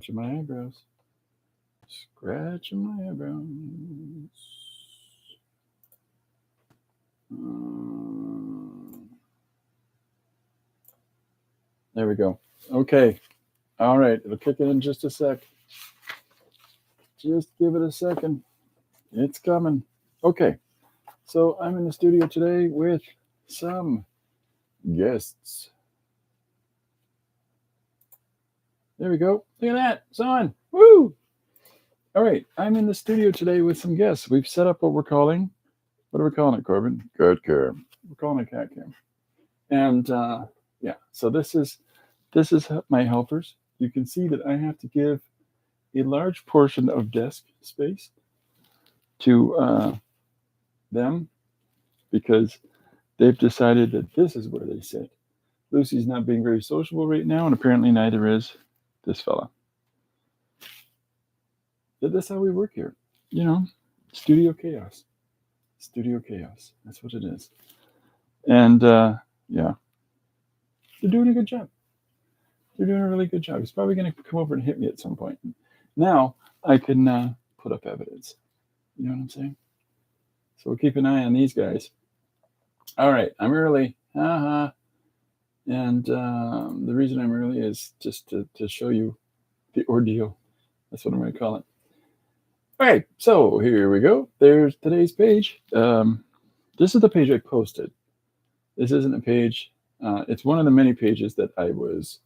My eyebrows. Scratching my eyebrows. There we go. Okay. All right. It'll kick it in just a sec. Just give it a second. It's coming. Okay. So I'm in the studio today with some guests. There we go. Look at that. It's on. Woo! All right. I'm in the studio today with some guests. We've set up what are we calling it, Corbin? Cat Cam. We're calling it Cat Cam. And yeah, so this is my helpers. You can see that I have to give a large portion of desk space to them because they've decided that this is where they sit. Lucy's not being very sociable right now, and apparently neither is this fella. That's how we work here. You know, studio chaos. Studio chaos. That's what it is. And yeah, they're doing a good job. They're doing a really good job. He's probably going to come over and hit me at some point. Now I can put up evidence. You know what I'm saying? So we'll keep an eye on these guys. All right, I'm early. And the reason I'm early is just to show you the ordeal. That's what I'm going to call it. All right, so here we go. There's today's page. This is the page I posted. This isn't a page. It's one of the many pages that I was,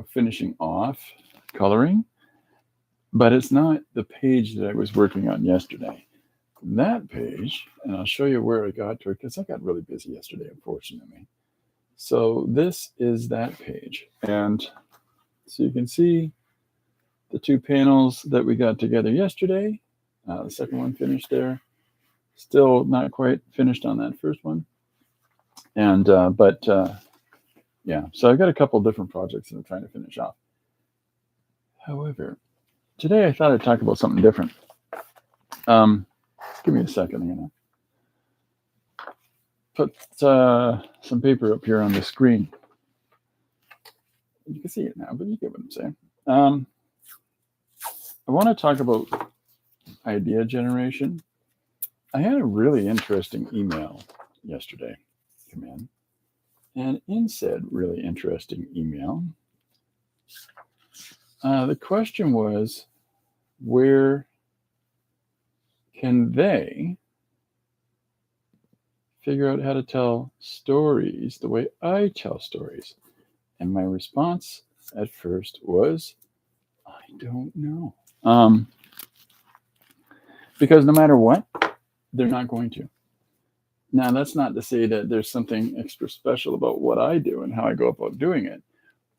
finishing off coloring. But it's not the page that I was working on yesterday. That page, and I'll show you where I got to it because I got really busy yesterday, unfortunately. So this is that page. And so you can see the two panels that we got together yesterday. The second one finished there. Still not quite finished on that first one. And, yeah, so I've got a couple different projects that I'm trying to finish off. However, today I thought I'd talk about something different. Give me a second. I'm going to put some paper up here on the screen. You can see it now, but you get what I'm saying. I want to talk about idea generation. I had a really interesting email yesterday come in. And in said really interesting email, the question was, where can they figure out how to tell stories the way I tell stories? And my response at first was, I don't know. Because no matter what, they're not going to. Now, that's not to say that there's something extra special about what I do and how I go about doing it.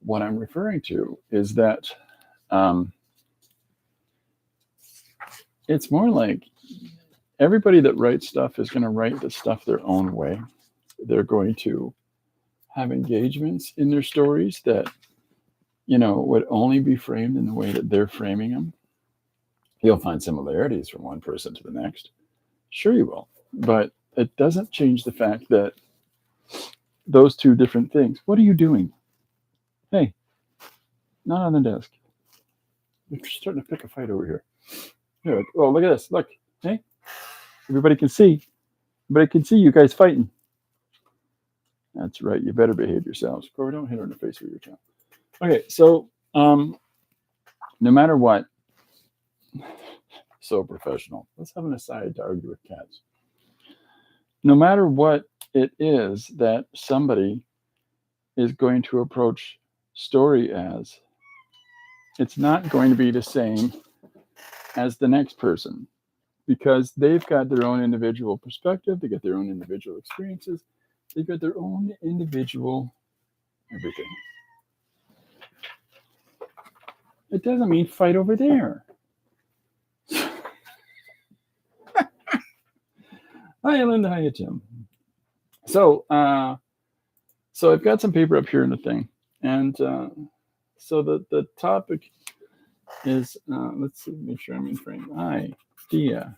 What I'm referring to is that it's more like everybody that writes stuff is going to write the stuff their own way. They're going to have engagements in their stories that, would only be framed in the way that they're framing them. You'll find similarities from one person to the next. Sure you will. But it doesn't change the fact that those two different things. What are you doing? Hey, not on the desk. You're starting to pick a fight over here. Here, oh, look at this. Look. Hey, everybody can see. Everybody can see you guys fighting. That's right. You better behave yourselves. Corey, don't hit her in the face with your child. Okay, so no matter what, so professional. Let's have an aside to argue with cats. No matter what it is that somebody is going to approach story as, it's not going to be the same as the next person because they've got their own individual perspective, they got their own individual experiences, they've got their own individual everything. It doesn't mean fight over there. Hi, Linda. Hi, Tim. So I've got some paper up here in the thing. And so the topic is, let's see, make sure I'm in frame. Idea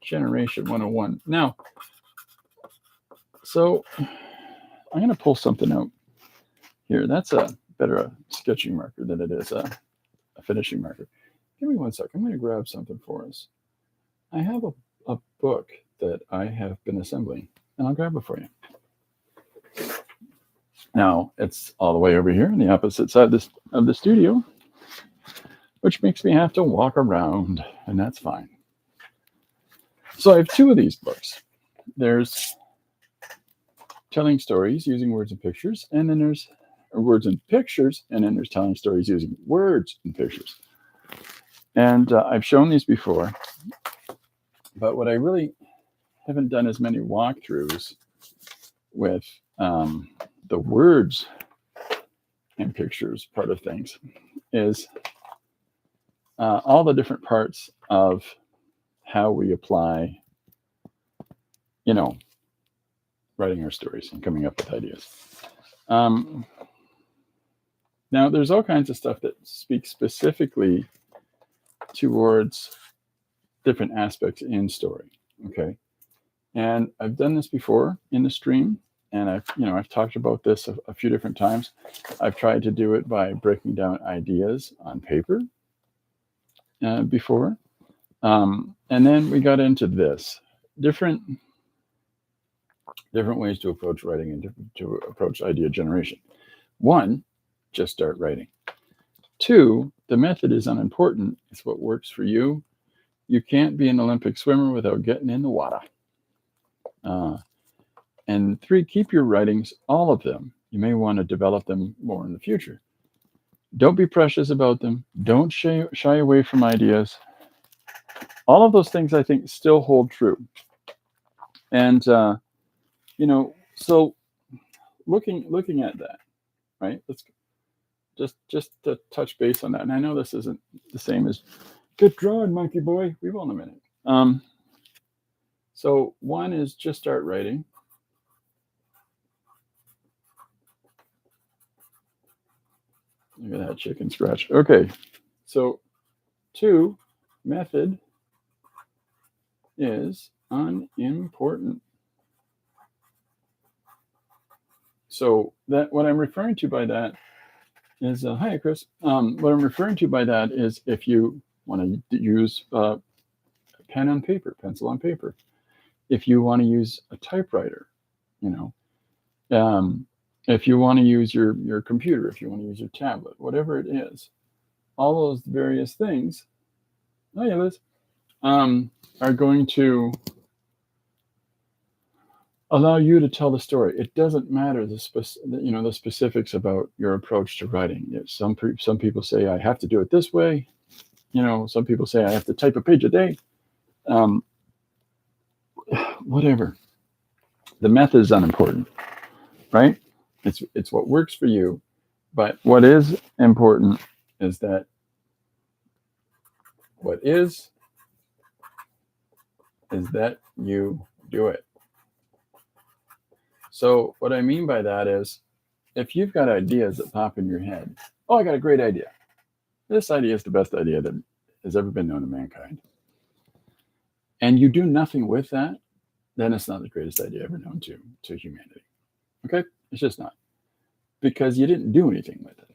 Generation 101. Now, so I'm going to pull something out here. That's a better a sketching marker than it is a finishing marker. Give me 1 sec. I'm going to grab something for us. I have a book that I have been assembling, and I'll grab it for you. Now, it's all the way over here on the opposite side of the studio, which makes me have to walk around, and that's fine. So I have 2 of these books. There's telling stories using words and pictures, and then there's words and pictures, and then there's telling stories using words and pictures. And I've shown these before, but what I really haven't done as many walkthroughs with the words and pictures part of things is all the different parts of how we apply, writing our stories and coming up with ideas. Now, there's all kinds of stuff that speaks specifically towards different aspects in story. Okay. And I've done this before in the stream, and I've talked about this a few different times. I've tried to do it by breaking down ideas on paper before. And then we got into this different ways to approach writing and to approach idea generation. 1, just start writing. 2, the method is unimportant. It's what works for you. You can't be an Olympic swimmer without getting in the water. And 3, keep your writings, all of them. You may want to develop them more in the future. Don't be precious about them. Don't shy away from ideas. All of those things, I think, still hold true. And, so looking at that, right? Let's just to touch base on that. And I know this isn't the same as good drawing, monkey boy. We will in a minute. So 1 is just start writing. Look at that chicken scratch. Okay. So 2, method is unimportant. So that what I'm referring to by that is, hi, Chris. What I'm referring to by that is if you want to use pen on paper, pencil on paper, if you want to use a typewriter, if you want to use your computer, if you want to use your tablet, whatever it is, all those various things, oh yeah, Liz, are going to allow you to tell the story. It doesn't matter the specifics about your approach to writing. Some people say I have to do it this way. Some people say I have to type a page a day. Whatever. The method is unimportant, right? It's what works for you. But what is important is that that you do it. So what I mean by that is, if you've got ideas that pop in your head, oh, I got a great idea. This idea is the best idea that has ever been known to mankind. And you do nothing with that, then it's not the greatest idea ever known to humanity. Okay? It's just not. Because you didn't do anything with it.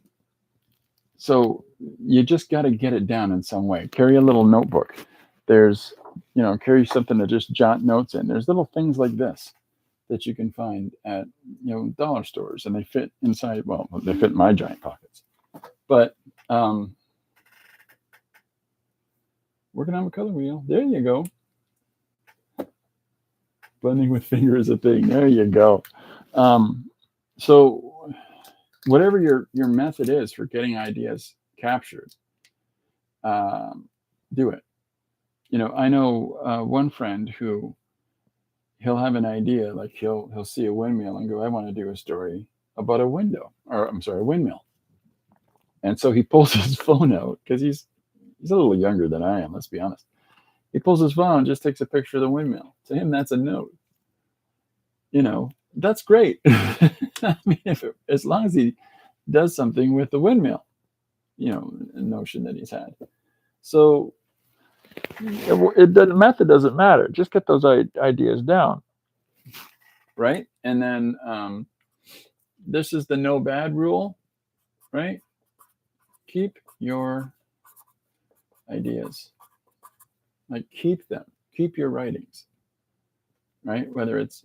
So you just got to get it down in some way. Carry a little notebook. There's, carry something to just jot notes in. There's little things like this that you can find at, dollar stores, and they fit inside. Well, they fit in my giant pockets. But working on a color wheel. There you go. Blending with finger is a thing. There you go. So whatever your method is for getting ideas captured, do it. I know one friend who he'll have an idea, like he'll see a windmill and go, I want to do a story about a windmill. And so he pulls his phone out, because he's a little younger than I am, let's be honest. He pulls his phone and just takes a picture of the windmill. To him, that's a note. That's great. I mean, as long as he does something with the windmill, a notion that he's had. So the method doesn't matter. Just get those ideas down, right? And then this is the no bad rule. right? Keep your ideas. Like keep them. Keep your writings, right? Whether it's,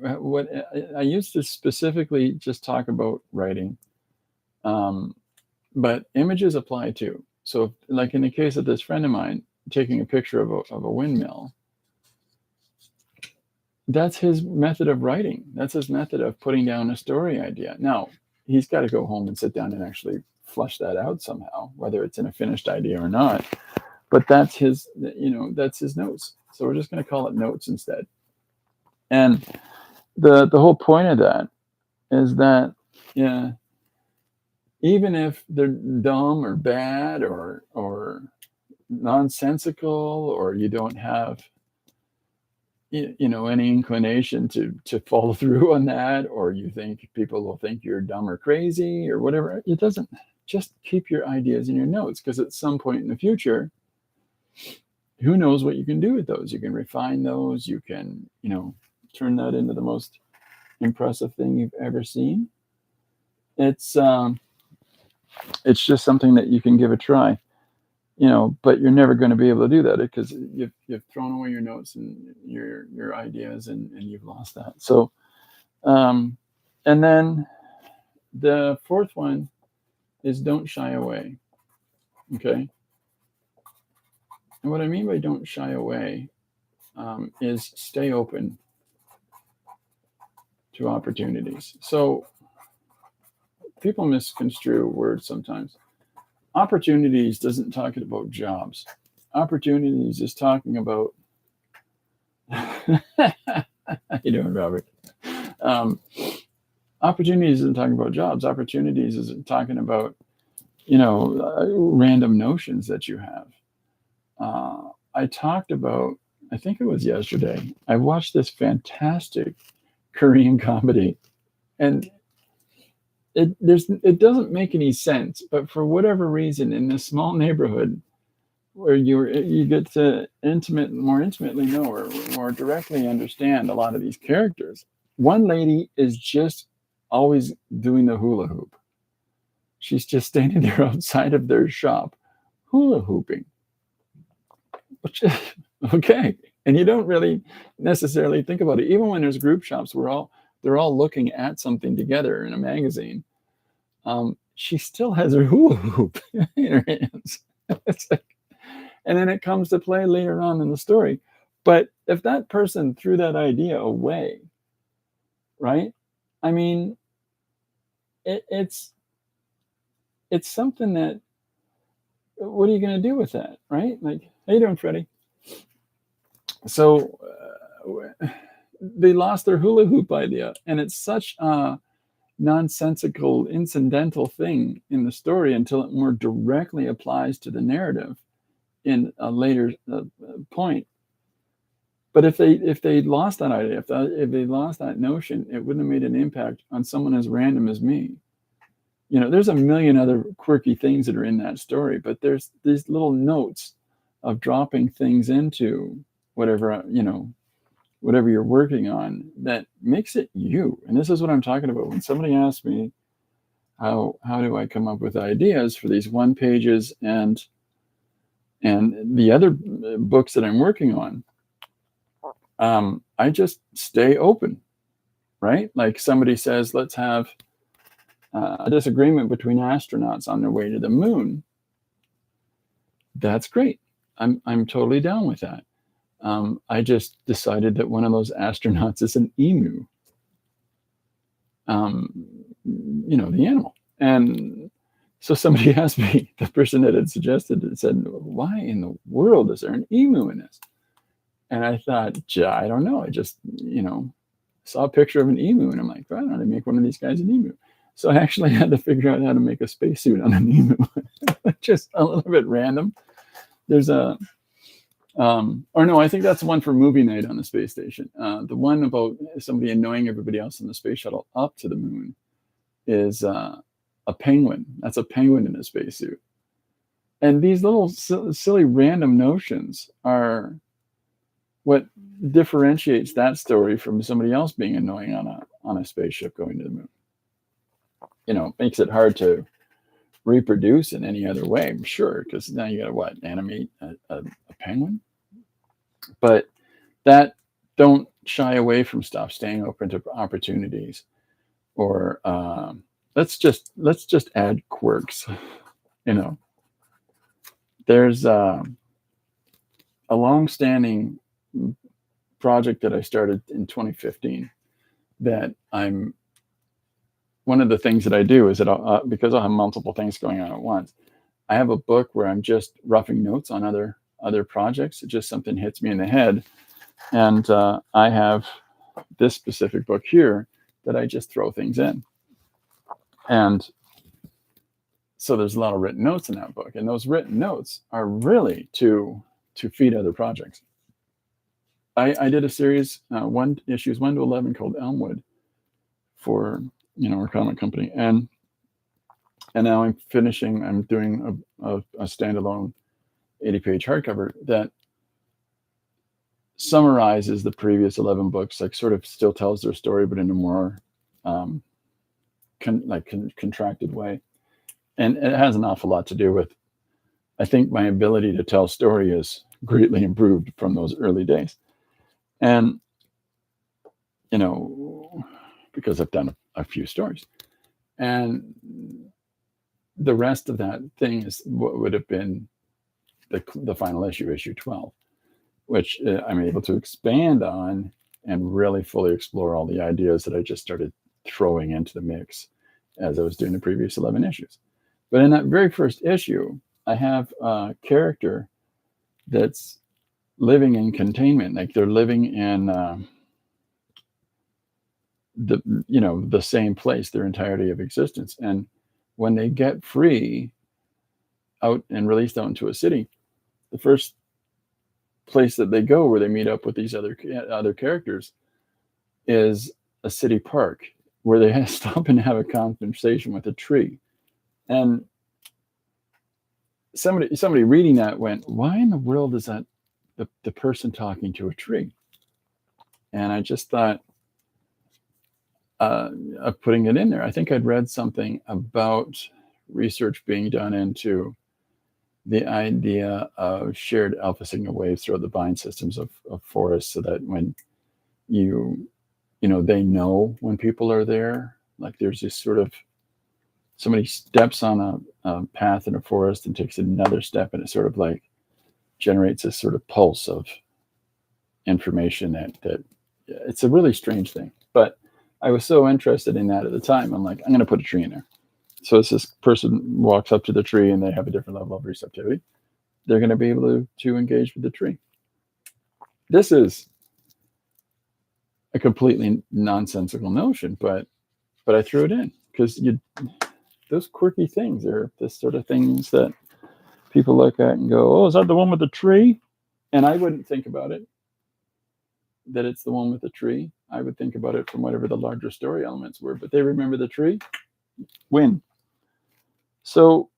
what I used to specifically just talk about writing, but images apply too. So, like in the case of this friend of mine taking a picture of a windmill, that's his method of writing. That's his method of putting down a story idea. Now, he's got to go home and sit down and actually flush that out somehow, whether it's in a finished idea or not. But that's his, that's his notes. So we're just going to call it notes instead. And the whole point of that is that, yeah, even if they're dumb or bad or nonsensical, or you don't have any inclination to follow through on that, or you think people will think you're dumb or crazy or whatever, it doesn't. Just keep your ideas in your notes, because at some point in the future, who knows what you can do with those. You can refine those. You can turn that into the most impressive thing you've ever seen. It's just something that you can give a try. But you're never going to be able to do that because you've thrown away your notes and your ideas, and you've lost that. So, and then the fourth one is don't shy away. Okay. And what I mean by don't shy away is stay open to opportunities. So people misconstrue words sometimes. Opportunities doesn't talk about jobs. Opportunities is talking about how you doing, Robert? Opportunities isn't talking about jobs. Opportunities isn't talking about random notions that you have. I talked about, I think it was yesterday, I watched this fantastic Korean comedy, and it doesn't make any sense, but for whatever reason, in this small neighborhood where you get to more intimately know or more directly understand a lot of these characters, one lady is just always doing the hula hoop. She's just standing there outside of their shop, hula hooping. Which, okay, and you don't really necessarily think about it. Even when there's group shops, they're all looking at something together in a magazine. She still has her hula hoop in her hands. It's like, and then it comes to play later on in the story. But if that person threw that idea away, right? I mean, it's something that, what are you going to do with that, right? Like, how you doing, Freddie? So they lost their hula hoop idea, and it's such a nonsensical, incidental thing in the story until it more directly applies to the narrative in a later point. But if they lost that idea, if they lost that notion, it wouldn't have made an impact on someone as random as me. There's a million other quirky things that are in that story, but there's these little notes of dropping things into whatever you're working on that makes it you. And this is what I'm talking about. When somebody asks me, how do I come up with ideas for these one pages and the other books that I'm working on, I just stay open, right? Like somebody says, let's have a disagreement between astronauts on their way to the moon. That's great. I'm totally down with that. I just decided that one of those astronauts is an emu. The animal. And so somebody asked me, the person that had suggested it said, why in the world is there an emu in this? And I thought, I don't know. I just, saw a picture of an emu, and I'm like, why don't I make one of these guys an emu? So I actually had to figure out how to make a spacesuit on an emu. Just a little bit random. There's a, or no, I think that's the one for movie night on the space station. The one about somebody annoying everybody else in the space shuttle up to the moon is a penguin. That's a penguin in a spacesuit. And these little silly random notions are what differentiates that story from somebody else being annoying on a spaceship going to the moon. makes it hard to reproduce in any other way. I'm sure, because now you got to what, animate a penguin, but that don't shy away from stuff, staying open to opportunities, or let's just add quirks. You know, there's a long-standing project that I started in 2015 that I'm one of the things that I do is that because I'll have multiple things going on at once, I have a book where I'm just roughing notes on other projects. It just something hits me in the head, and I have this specific book here that I just throw things in, and so there's a lot of written notes in that book, and those written notes are really to feed other projects. I did a series, issues 1 to 11, called Elmwood for our comic company, and now I'm doing a standalone 80-page hardcover that summarizes the previous 11 books, like sort of still tells their story, but in a more contracted way. And it has an awful lot to do with, I think, my ability to tell story is greatly improved from those early days. And, because I've done a few stories. And the rest of that thing is what would have been the final issue 12, which I'm able to expand on and really fully explore all the ideas that I just started throwing into the mix as I was doing the previous 11 issues. But in that very first issue, I have a character that's living in containment, like they're living in the same place their entirety of existence. And when they get free out and released out into a city, the first place that they go where they meet up with these other characters is a city park where they stop and have a conversation with a tree. And somebody reading that went, why in the world is that the person talking to a tree? And I just thought of putting it in there. I think I'd read something about research being done into the idea of shared alpha signal waves throughout the bind systems of forests, so that when they know when people are there, like there's this sort of, somebody steps on a path in a forest and takes another step, and it sort of like generates this sort of pulse of information that it's a really strange thing. But I was so interested in that at the time, I'm like, I'm going to put a tree in there. So as this person walks up to the tree and they have a different level of receptivity, they're going to be able to engage with the tree. This is a completely nonsensical notion, but I threw it in because those quirky things are the sort of things that people look at and go, oh, is that the one with the tree? And I wouldn't think about it that it's the one with the tree. I would think about it from whatever the larger story elements were, but they remember the tree. Win. So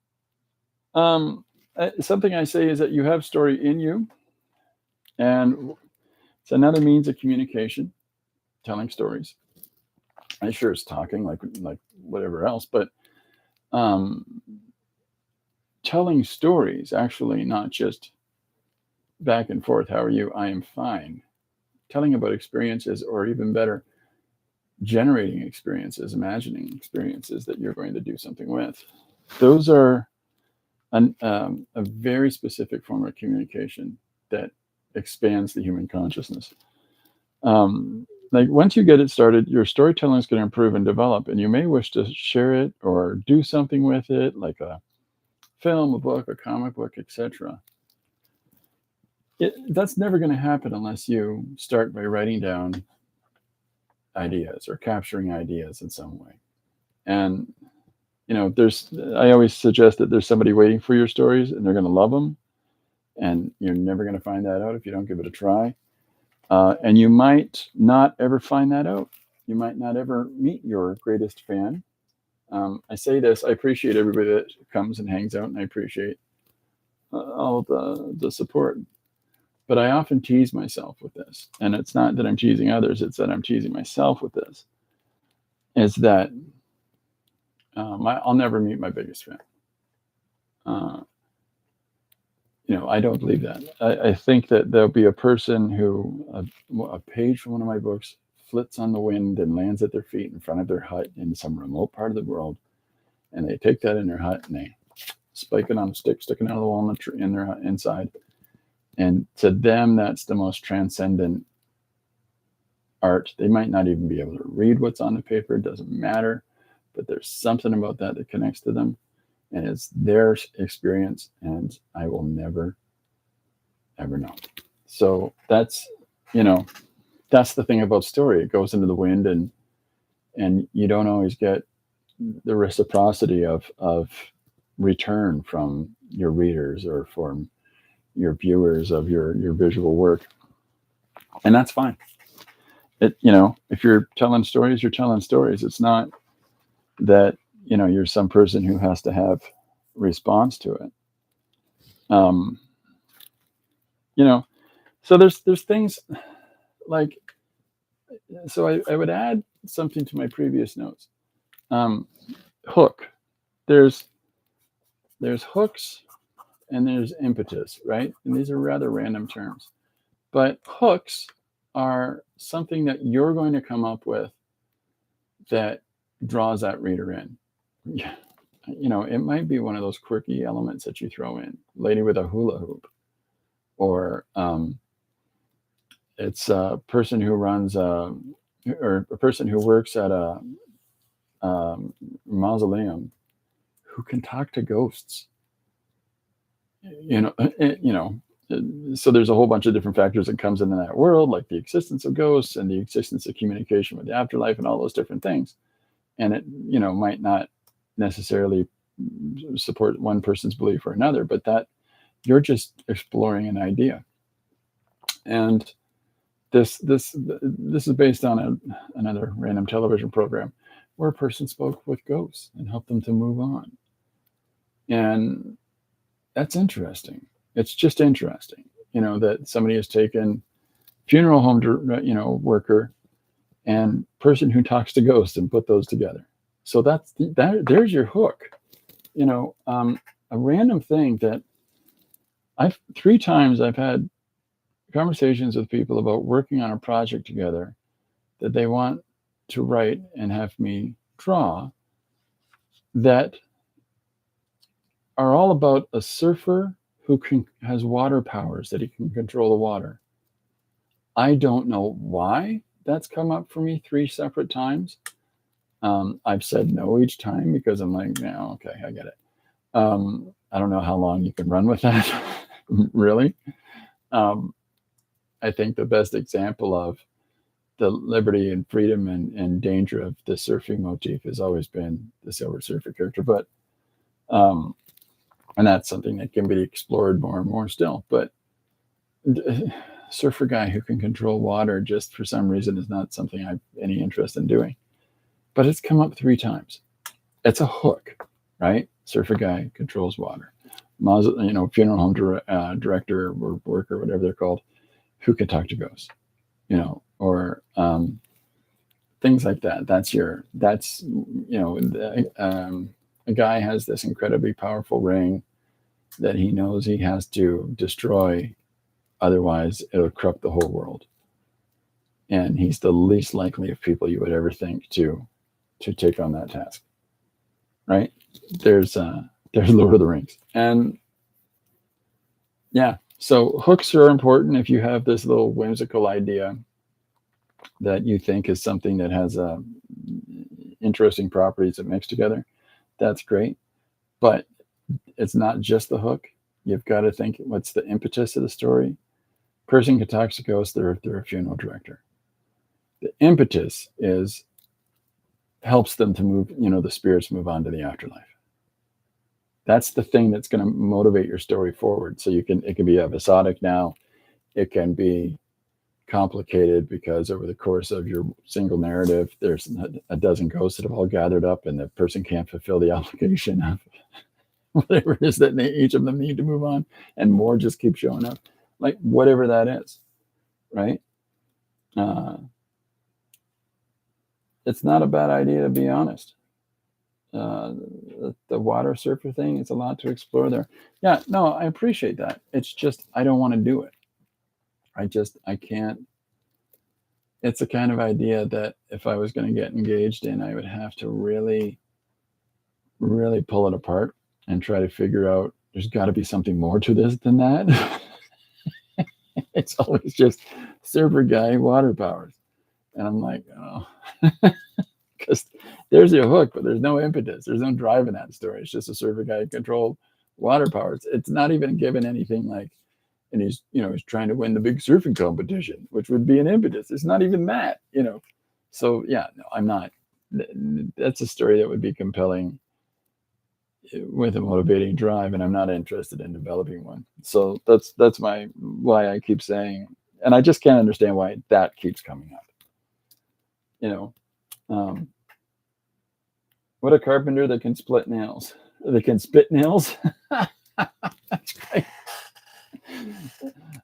something I say is that you have story in you, and it's another means of communication, telling stories. I sure it's talking like whatever else, but telling stories, actually, not just back and forth, how are you, I am fine. Telling about experiences, or even better, generating experiences, imagining experiences that you're going to do something with. Those are a very specific form of communication that expands the human consciousness. Like once you get it started, your storytelling is going to improve and develop, and you may wish to share it or do something with it, like a film, a book, a comic book, etc. That's never going to happen unless you start by writing down ideas or capturing ideas in some way. And I always suggest that there's somebody waiting for your stories, and they're going to love them, and you're never going to find that out if you don't give it a try. And you might not ever find that out. You might not ever meet your greatest fan. I say this, I appreciate everybody that comes and hangs out, and I appreciate all the support. But I often tease myself with this. And it's not that I'm teasing others, it's that I'm teasing myself with this. Is that I'll never meet my biggest fan. I don't believe that. I think that there'll be a person who a page from one of my books flits on the wind and lands at their feet in front of their hut in some remote part of the world, and they take that in their hut and they spike it on a stick sticking out of the wall in their hut inside. And to them, that's the most transcendent art. They might not even be able to read what's on the paper. It doesn't matter, but there's something about that that connects to them. And it's their experience, and I will never, ever know. So that's the thing about story. It goes into the wind, and you don't always get the reciprocity of return from your readers or from your viewers of your visual work, and that's fine. If you're telling stories, you're telling stories. It's not that you're some person who has to have response to it. So there's things like, so I would add something to my previous notes. Hook. There's hooks and there's impetus, right? And these are rather random terms, but hooks are something that you're going to come up with that draws that reader in. It might be one of those quirky elements that you throw in, lady with a hula hoop, or it's a person who runs or a person who works at a mausoleum who can talk to ghosts. So there's a whole bunch of different factors that comes into that world, like the existence of ghosts and the existence of communication with the afterlife and all those different things. And it, might not necessarily support one person's belief or another, but that you're just exploring an idea. And this is based on another random television program where a person spoke with ghosts and helped them to move on. And that's interesting. It's just interesting, that somebody has taken funeral home, worker and person who talks to ghosts and put those together. So there's your hook. A random thing that 3 times I've had conversations with people about working on a project together that they want to write and have me draw, that are all about a surfer who has water powers, that he can control the water. I don't know why that's come up for me 3 separate times. I've said no each time because I'm like, no, okay, I get it. I don't know how long you can run with that, really. I think the best example of the liberty and freedom and danger of the surfing motif has always been the Silver Surfer character, but and that's something that can be explored more and more still. But surfer guy who can control water just for some reason is not something I have any interest in doing. But it's come up 3 times. It's a hook, right? Surfer guy controls water. Funeral home director or worker, whatever they're called, who can talk to ghosts, or things like that. A guy has this incredibly powerful ring that he knows he has to destroy, otherwise it'll corrupt the whole world. And he's the least likely of people you would ever think to take on that task, right? There's Lord of the Rings, and yeah. So hooks are important. If you have this little whimsical idea that you think is something that has interesting properties that mix together, that's great. But it's not just the hook. You've got to think, what's the impetus of the story? Person can talk to ghosts, they're a funeral director. The impetus helps them to move, the spirits move on to the afterlife. That's the thing that's going to motivate your story forward. So it can be episodic now. It can be complicated because over the course of your single narrative, there's a dozen ghosts that have all gathered up and the person can't fulfill the obligation of whatever it is that each of them need to move on, and more just keep showing up, like whatever that is, right? It's not a bad idea, to be honest. the water surfer thing. It's a lot to explore there. Yeah, no, I appreciate that. It's just I don't want to do it. I can't. It's a kind of idea that if I was going to get engaged in, I would have to really, really pull it apart and try to figure out there's got to be something more to this than that. It's always just server guy, water powers. And I'm like, oh, because there's your hook, but there's no impetus. There's no drive in that story. It's just a server guy controlled water powers. It's not even given anything like, and he's trying to win the big surfing competition, which would be an impetus. It's not even that. So yeah, no, I'm not. That's a story that would be compelling with a motivating drive, and I'm not interested in developing one. So that's why I keep saying, and I just can't understand why that keeps coming up. Um, what a carpenter that can split nails. That can spit nails. That's great. I'm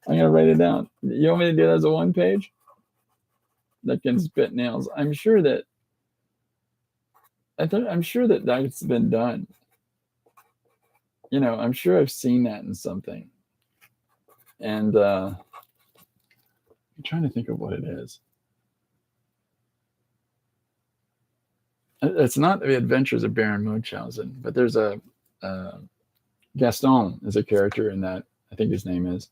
gonna write it down. You want me to do that as a one page? That can spit nails. I'm sure that that's been done. I'm sure I've seen that in something. And I'm trying to think of what it is. It's not the Adventures of Baron Munchausen, but there's a Gaston is a character in that. I think his name is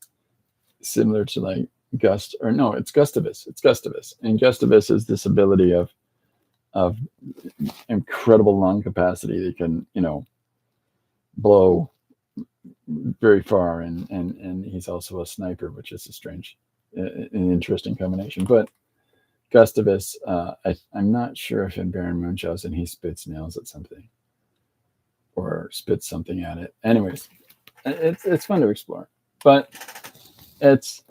similar to like Gust, or no, it's Gustavus. It's Gustavus, and Gustavus is this ability of incredible lung capacity that can blow very far, and he's also a sniper, which is a strange, an interesting combination. But Gustavus, I'm not sure if in Baron Munchausen he spits nails at something or spits something at it. Anyways, it's fun to explore, but it's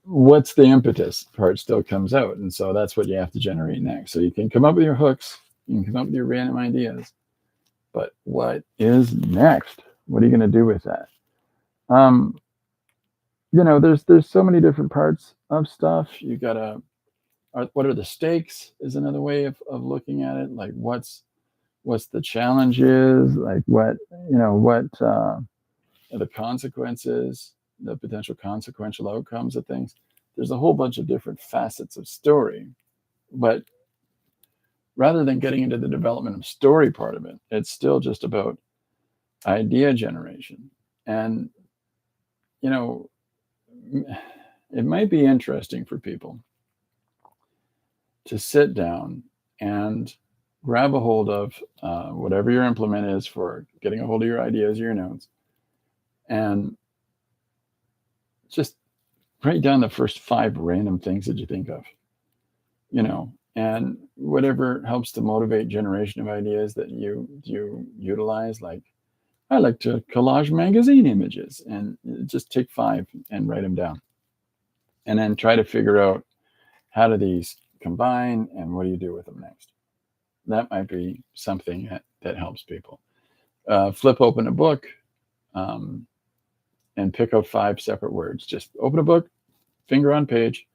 what's the impetus part still comes out, and so that's what you have to generate next. So you can come up with your hooks, you can come up with your random ideas, but what is next? What are you going to do with that? There's so many different parts of stuff. You gotta, what are the stakes is another way of looking at it. Like what's the challenge is, like what are the consequences, the potential consequential outcomes of things. There's a whole bunch of different facets of story, but rather than getting into the development of story part of it, it's still just about idea generation. And it might be interesting for people to sit down and grab a hold of whatever your implement is for getting a hold of your ideas, your notes, and just write down the first 5 random things that you think of, and whatever helps to motivate generation of ideas that you utilize. Like I like to collage magazine images, and just take 5 and write them down, and then try to figure out how do these combine and what do you do with them next. That might be something that helps people. Flip open a book, and pick out 5 separate words. Just open a book, finger on page,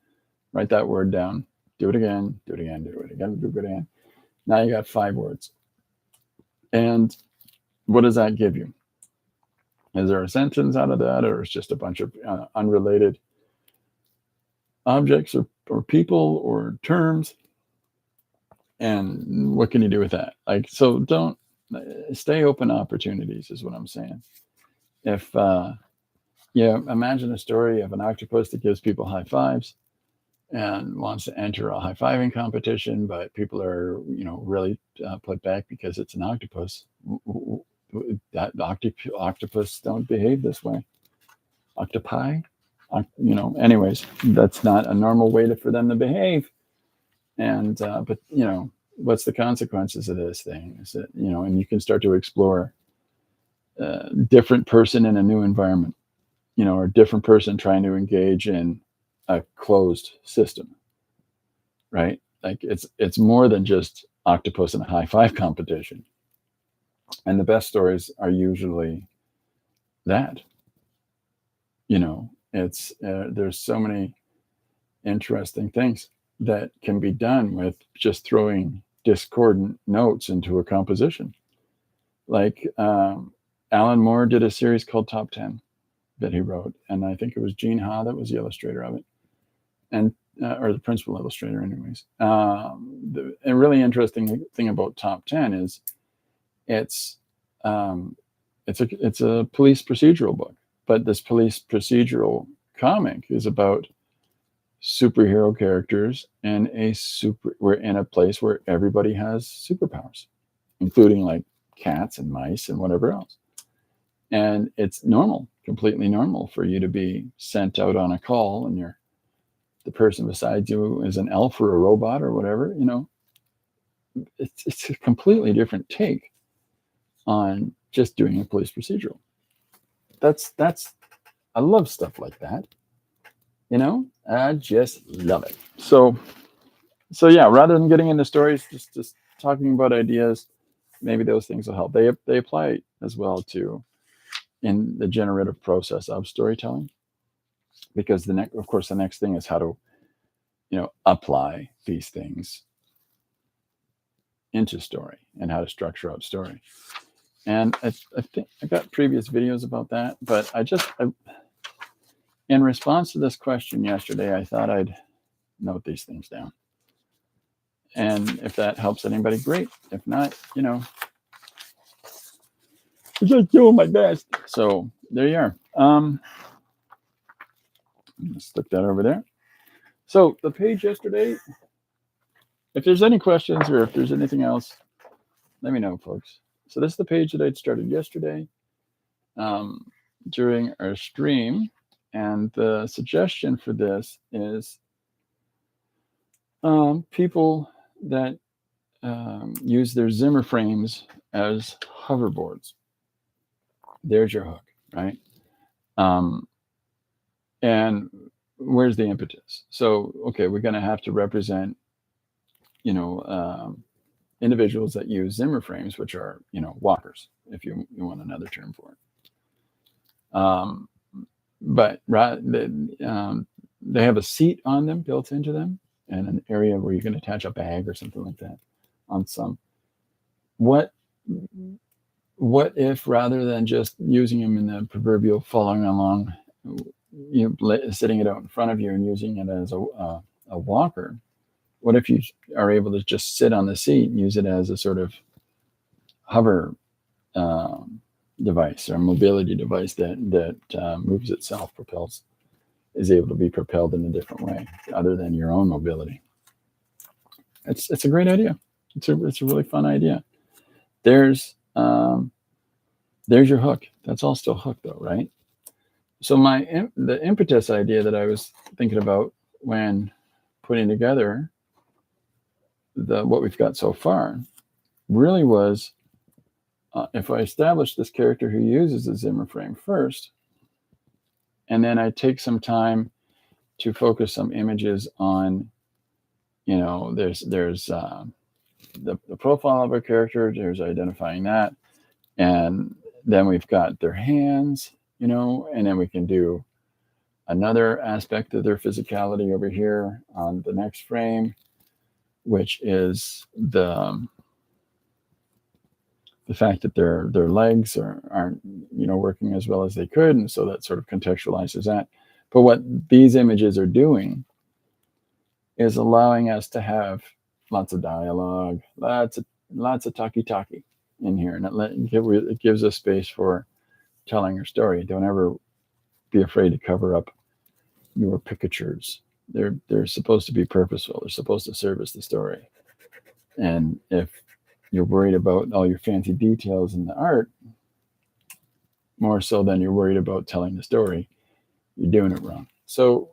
write that word down, do it again, do it again, do it again, do it again. Now you got 5 words. And what does that give you? Is there a sentence out of that, or it's just a bunch of unrelated objects or people or terms? And what can you do with that? Like, so don't stay open to opportunities is what I'm saying. If imagine a story of an octopus that gives people high fives and wants to enter a high-fiving competition, but people are really put back because it's an octopus. That octopus don't behave this way. Octopi, anyways, that's not a normal way for them to behave. And but what's the consequences of this thing? Is it and you can start to explore different person in a new environment, or a different person trying to engage in a closed system, right? Like it's more than just octopus in a high five competition. And the best stories are usually that. It's there's so many interesting things that can be done with just throwing discordant notes into a composition. Like Alan Moore did a series called Top 10 that he wrote, and I think it was Gene Ha that was the illustrator of it, and or the principal illustrator, anyways. A really interesting thing about Top 10 is it's a police procedural book, but this police procedural comic is about superhero characters in we're in a place where everybody has superpowers, including like cats and mice and whatever else. And it's normal, completely normal for you to be sent out on a call and the person beside you is an elf or a robot or whatever, you know. It's a completely different take on just doing a police procedural. That's I love stuff like that. You know, I just love it. So yeah, rather than getting into stories, just talking about ideas, maybe those things will help. They apply as well to in the generative process of storytelling, because the next thing is how to, you know, apply these things into story and how to structure out story. And I think I got previous videos about that, but in response to this question yesterday, I thought I'd note these things down. And if that helps anybody, great. If not, you know, I'm just doing my best. So there you are. Let's stick that over there. So the page yesterday, if there's any questions or if there's anything else, let me know, folks. So this is the page that I'd started yesterday during our stream. And the suggestion for this is people that use their Zimmer frames as hoverboards. There's your hook, right? And where's the impetus? So, okay, we're going to have to represent, you know, individuals that use Zimmer frames, which are, you know, walkers, if you want another term for it. But they have a seat on them, built into them, and an area where you can attach a bag or something like that on some. What if rather than just using them in the proverbial following along, you know, sitting it out in front of you and using it as a walker, what if you are able to just sit on the seat and use it as a sort of hover device or mobility device that moves itself, is able to be propelled in a different way other than your own mobility? It's a great idea. It's a really fun idea. There's your hook. That's all still hook though, right? So the impetus idea that I was thinking about when putting together what we've got so far really was, if I establish this character who uses the Zimmer frame first, and then I take some time to focus some images on, you know, there's the profile of our character, there's identifying that, and then we've got their hands, you know, and then we can do another aspect of their physicality over here on the next frame, which is the fact that their legs aren't, you know, working as well as they could, and so that sort of contextualizes that. But what these images are doing is allowing us to have lots of dialogue, lots of talkie in here, and it gives us space for telling your story. Don't ever be afraid to cover up your pictures. They're supposed to be purposeful. They're supposed to service the story. And if you're worried about all your fancy details in the art, more so than you're worried about telling the story, you're doing it wrong. So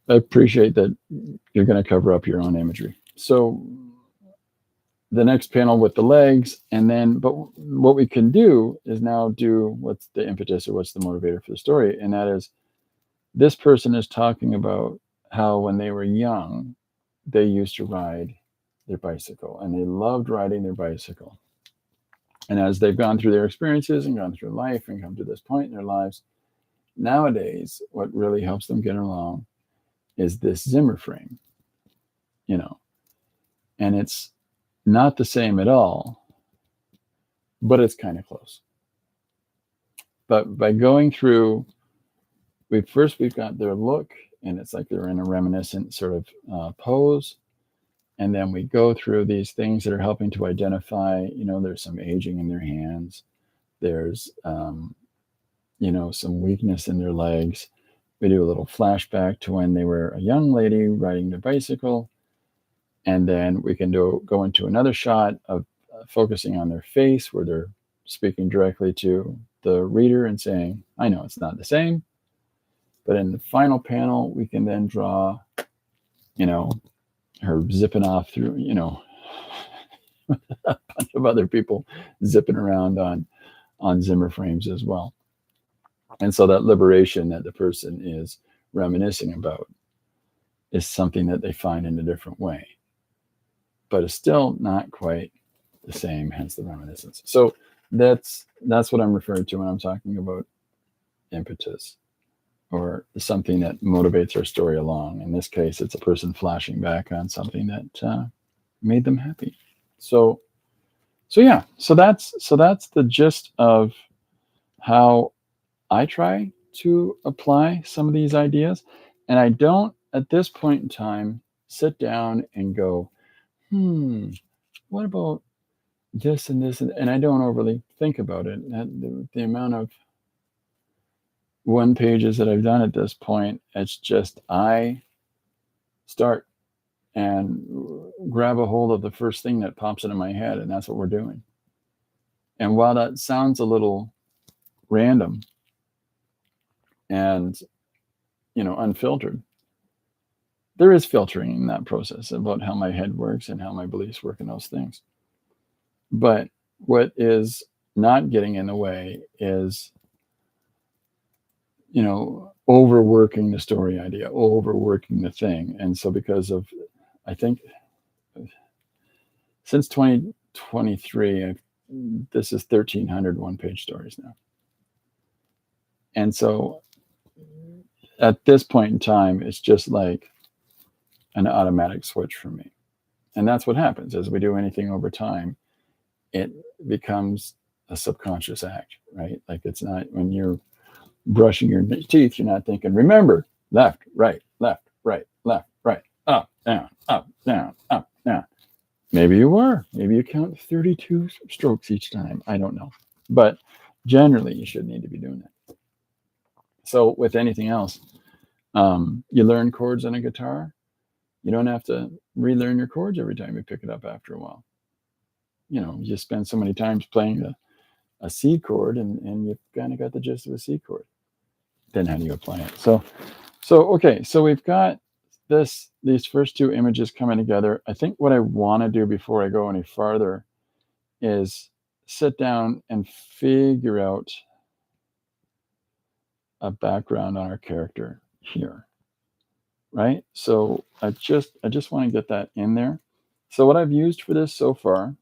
I appreciate that you're going to cover up your own imagery. So the next panel with the legs, but what we can do is now do what's the impetus or what's the motivator for the story. And that is, this person is talking about how when they were young, they used to ride their bicycle and they loved riding their bicycle. And as they've gone through their experiences and gone through life and come to this point in their lives, nowadays, what really helps them get along is this Zimmer frame, you know. And it's not the same at all, but it's kind of close. But by going through, we've got their look, and it's like they're in a reminiscent sort of pose. And then we go through these things that are helping to identify, there's some aging in their hands. There's, some weakness in their legs. We do a little flashback to when they were a young lady riding their bicycle. And then we can go into another shot of focusing on their face where they're speaking directly to the reader and saying, I know it's not the same. But in the final panel, we can then draw, her zipping off through, a bunch of other people zipping around on Zimmer frames as well. And so that liberation that the person is reminiscing about is something that they find in a different way, but it's still not quite the same, hence the reminiscence. So that's what I'm referring to when I'm talking about impetus, or something that motivates our story along. In this case, it's a person flashing back on something that made them happy. So that's the gist of how I try to apply some of these ideas. And I don't, at this point in time, sit down and go, what about this and this? And I don't overly think about it. The amount of one pages that I've done at this point, it's just I start and grab a hold of the first thing that pops into my head, and that's what we're doing. And while that sounds a little random and unfiltered, there is filtering in that process about how my head works and how my beliefs work in those things. But what is not getting in the way is overworking the story idea, overworking the thing. And so because of, I think since 2023, this is 1,300 one-page stories now. And so at this point in time, it's just like an automatic switch for me. And that's what happens as we do anything over time. It becomes a subconscious act, right? Like it's not when you're brushing your teeth, you're not thinking, remember, left, right, left, right, left, right, up, down, up, down, up, down. Maybe you are. Maybe you count 32 strokes each time. I don't know. But generally, you should need to be doing that. So with anything else, you learn chords on a guitar. You don't have to relearn your chords every time you pick it up after a while. You spend so many times playing a C chord and you've kind of got the gist of a C chord. Then how do you apply it? So okay, so we've got these first two images coming together. I think what I want to do before I go any farther is sit down and figure out a background on our character here, right? So I just want to get that in there. So what I've used for this so far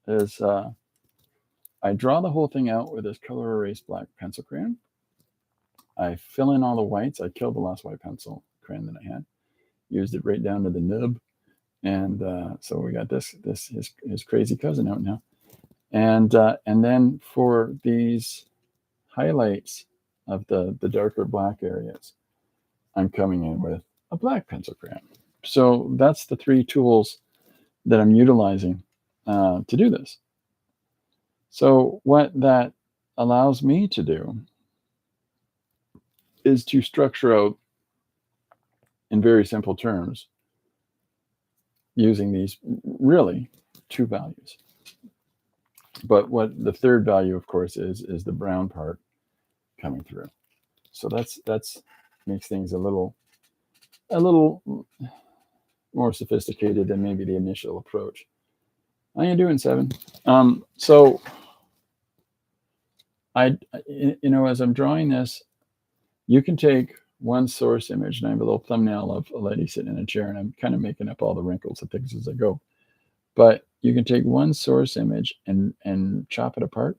is I draw the whole thing out with this color erase black pencil crayon. I fill in all the whites. I killed the last white pencil crayon that I had, used it right down to the nib. And so we got his crazy cousin out now. And then for these highlights of the darker black areas, I'm coming in with a black pencil crayon. So that's the three tools that I'm utilizing to do this. So what that allows me to do is to structure out in very simple terms using these really two values. But what the third value, of course, is the brown part coming through. So that's makes things a little more sophisticated than maybe the initial approach. How you doing, Seven? So as I'm drawing this, you can take one source image, and I have a little thumbnail of a lady sitting in a chair, and I'm kind of making up all the wrinkles and things as I go. But you can take one source image and chop it apart.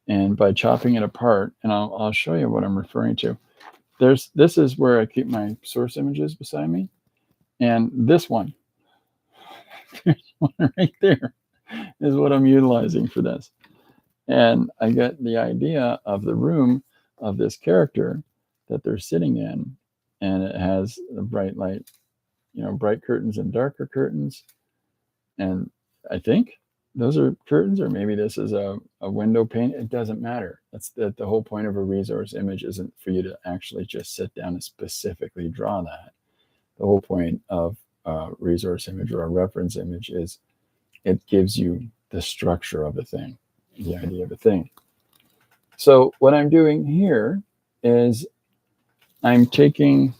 And by chopping it apart, and I'll show you what I'm referring to. This is where I keep my source images beside me. And this one There's one right there is what I'm utilizing for this. And I get the idea of the room of this character that they're sitting in. And it has a bright light, bright curtains and darker curtains. And I think those are curtains, or maybe this is a window pane. It doesn't matter. That's the whole point of a resource image isn't for you to actually just sit down and specifically draw that. The whole point of a resource image or a reference image is it gives you the structure of a thing, the idea of a thing. So what I'm doing here is I'm taking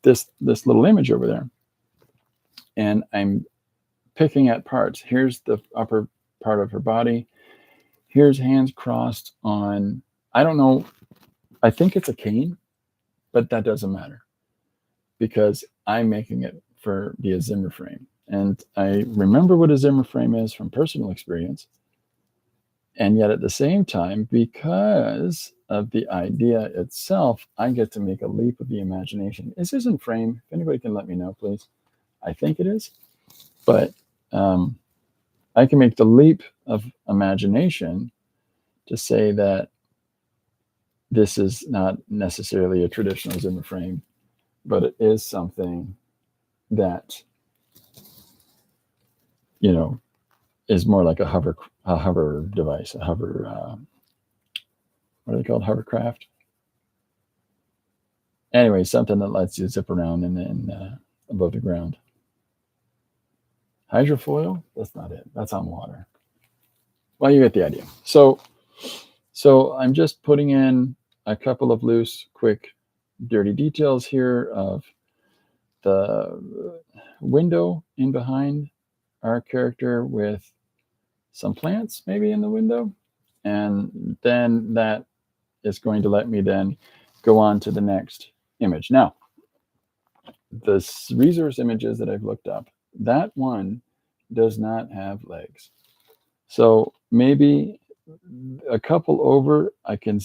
this little image over there, and I'm picking at parts. Here's the upper part of her body. Here's hands crossed on, I don't know, I think it's a cane, but that doesn't matter because I'm making it be a Zimmer frame. And I remember what a Zimmer frame is from personal experience. And yet at the same time, because of the idea itself, I get to make a leap of the imagination. Is this in frame? If anybody can let me know, please. I think it is. But I can make the leap of imagination to say that this is not necessarily a traditional Zimmer frame, but it is something that, is more like a hover device, a hover, what are they called? Hovercraft. Anyway, something that lets you zip around and above the ground. Hydrofoil? That's not it. That's on water. Well, you get the idea. So I'm just putting in a couple of loose, quick, dirty details here of the window in behind our character with some plants maybe in the window. And then that is going to let me then go on to the next image. Now, the resource images that I've looked up, that one does not have legs. So maybe a couple over, I can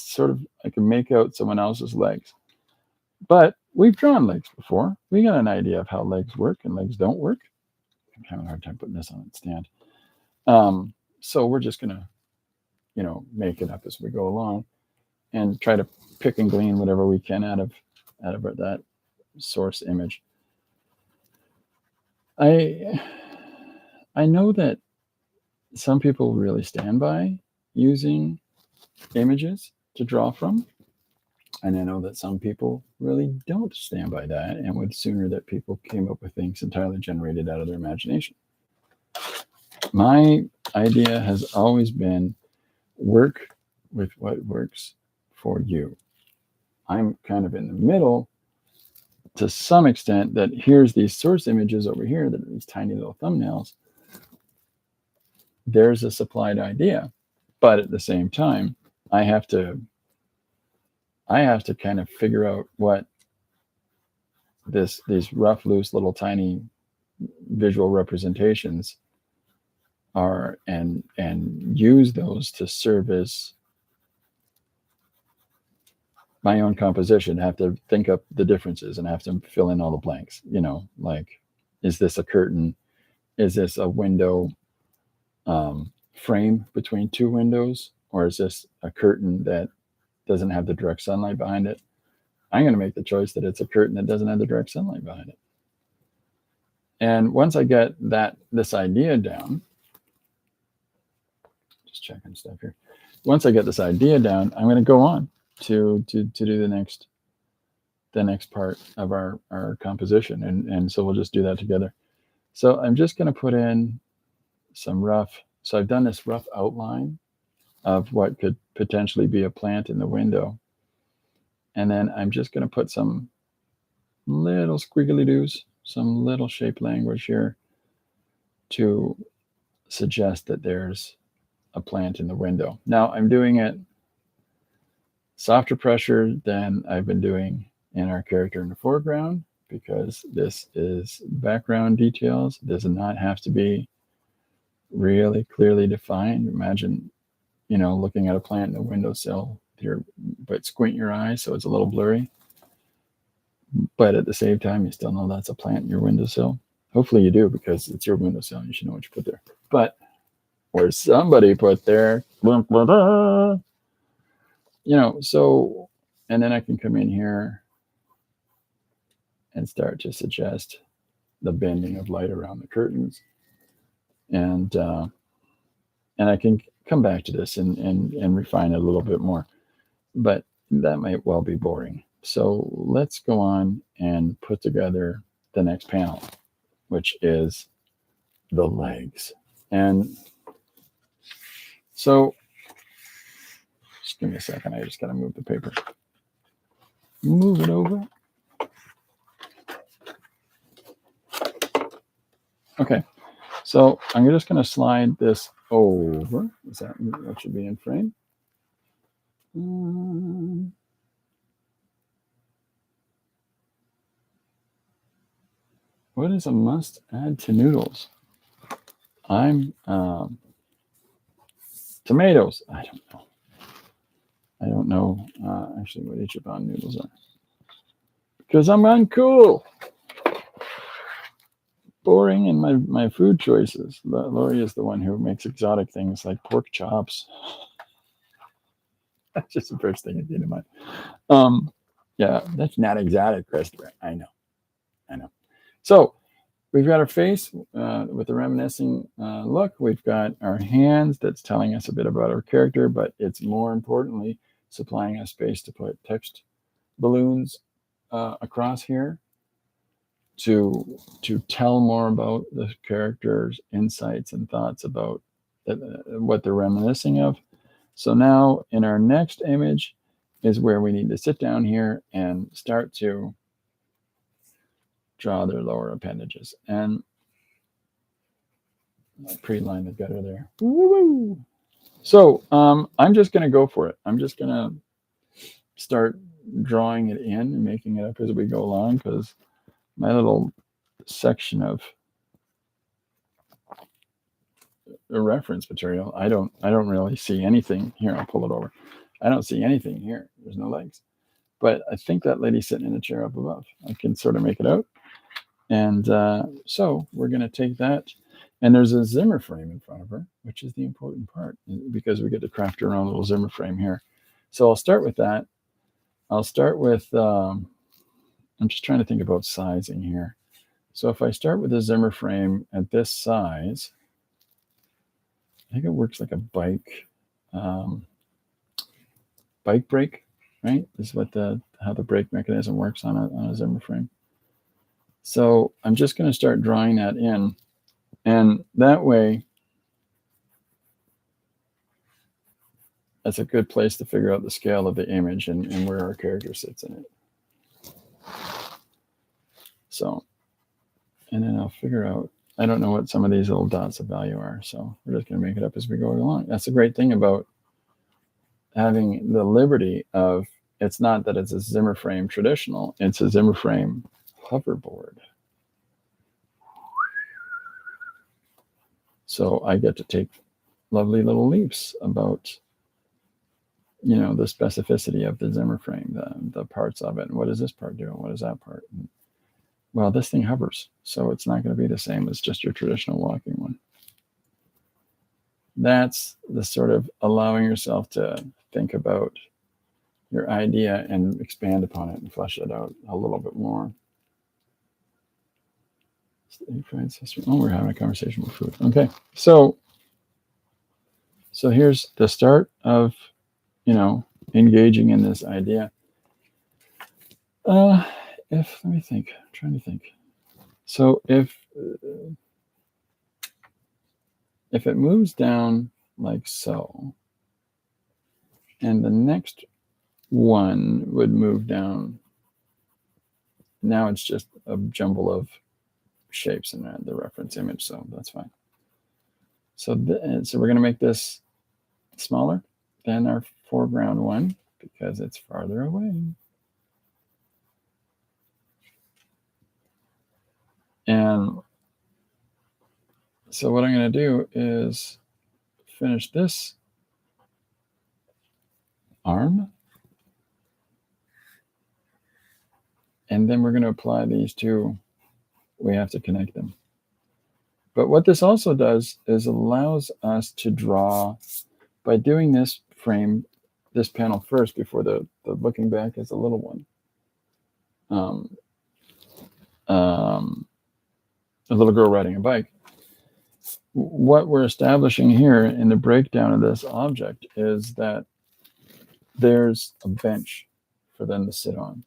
make out someone else's legs. But we've drawn legs before. We got an idea of how legs work and legs don't work. I'm having a hard time putting this on its stand. So we're just gonna, make it up as we go along and try to pick and glean whatever we can out of that source image. I know that some people really stand by using images to draw from. And I know that some people really don't stand by that and would sooner that people came up with things entirely generated out of their imagination. My idea has always been work with what works for you. I'm kind of in the middle to some extent that here's these source images over here that are these tiny little thumbnails. There's a supplied idea, but at the same time, I have to kind of figure out what these rough, loose, little tiny visual representations are and use those to serve as my own composition. I have to think up the differences and I have to fill in all the blanks, like, is this a curtain? Is this a window frame between two windows? Or is this a curtain that doesn't have the direct sunlight behind it? I'm going to make the choice that it's a curtain that doesn't have the direct sunlight behind it. And once I get this idea down, just checking stuff here. Once I get this idea down, I'm going to go on to do the next part of our composition. And so we'll just do that together. So I'm just going to put in some so I've done this rough outline of what could potentially be a plant in the window. And then I'm just going to put some little squiggly doos, some little shape language here to suggest that there's a plant in the window. Now I'm doing it softer pressure than I've been doing in our character in the foreground, because this is background details. It does not have to be really clearly defined. Imagine, looking at a plant in the windowsill here, but squint your eyes so it's a little blurry. But at the same time, you still know that's a plant in your windowsill. Hopefully you do, because it's your windowsill and you should know what you put there. But where somebody put there, blah, blah, blah, so, and then I can come in here and start to suggest the bending of light around the curtains. And I can come back to this and refine it a little bit more. But that might well be boring. So let's go on and put together the next panel, which is the legs. And so just give me a second. I just got to move the paper. Move it over. Okay. So I'm just going to slide this over. Is that should be in frame? What is a must add to noodles? I'm tomatoes. I don't know actually what Ichiban noodles are, because I'm uncool, boring in my food choices. Lori is the one who makes exotic things like pork chops. That's just the first thing that came to mind. Yeah, that's not exotic, Christopher. I know. So we've got our face with the reminiscing look. We've got our hands that's telling us a bit about our character, but it's more importantly supplying us space to put text balloons across here to tell more about the character's insights and thoughts about what they're reminiscing of. So now in our next image is where we need to sit down here and start to draw their lower appendages. And pre-line the gutter there. Woo-woo. So I'm just going to go for it. I'm just going to start drawing it in and making it up as we go along, because my little section of reference material, I don't really see anything here. I'll pull it over. I don't see anything here. There's no legs. But I think that lady's sitting in a chair up above. I can sort of make it out. And so we're going to take that. And there's a Zimmer frame in front of her, which is the important part, because we get to craft our own little Zimmer frame here. So I'll start with that. I'll start with, I'm just trying to think about sizing here. So if I start with a Zimmer frame at this size, I think it works like a bike brake, right? This is what how the brake mechanism works on a Zimmer frame. So I'm just going to start drawing that in, and that way, that's a good place to figure out the scale of the image and where our character sits in it. So, and then I'll figure out, I don't know what some of these little dots of value are, so we're just going to make it up as we go along. That's the great thing about having the liberty of, it's not that it's a Zimmer frame traditional, it's a Zimmer frame hoverboard. So I get to take lovely little leaps about, the specificity of the Zimmer frame, the parts of it, and what does this part do, and what does that part? And, well, this thing hovers, so it's not going to be the same as just your traditional walking one. That's the sort of allowing yourself to think about your idea and expand upon it and flesh it out a little bit more. Oh, we're having a conversation with food. Okay, so here's the start of, engaging in this idea. Let me think. I'm trying to think. So if it moves down like so, and the next one would move down, now it's just a jumble of shapes in the reference image, so that's fine. So we're going to make this smaller than our foreground one because it's farther away. And so what I'm going to do is finish this arm, and then we're going to apply these two. We have to connect them. But what this also does is allows us to draw by doing this frame, this panel first before the looking back as a little one. A little girl riding a bike. What we're establishing here in the breakdown of this object is that there's a bench for them to sit on.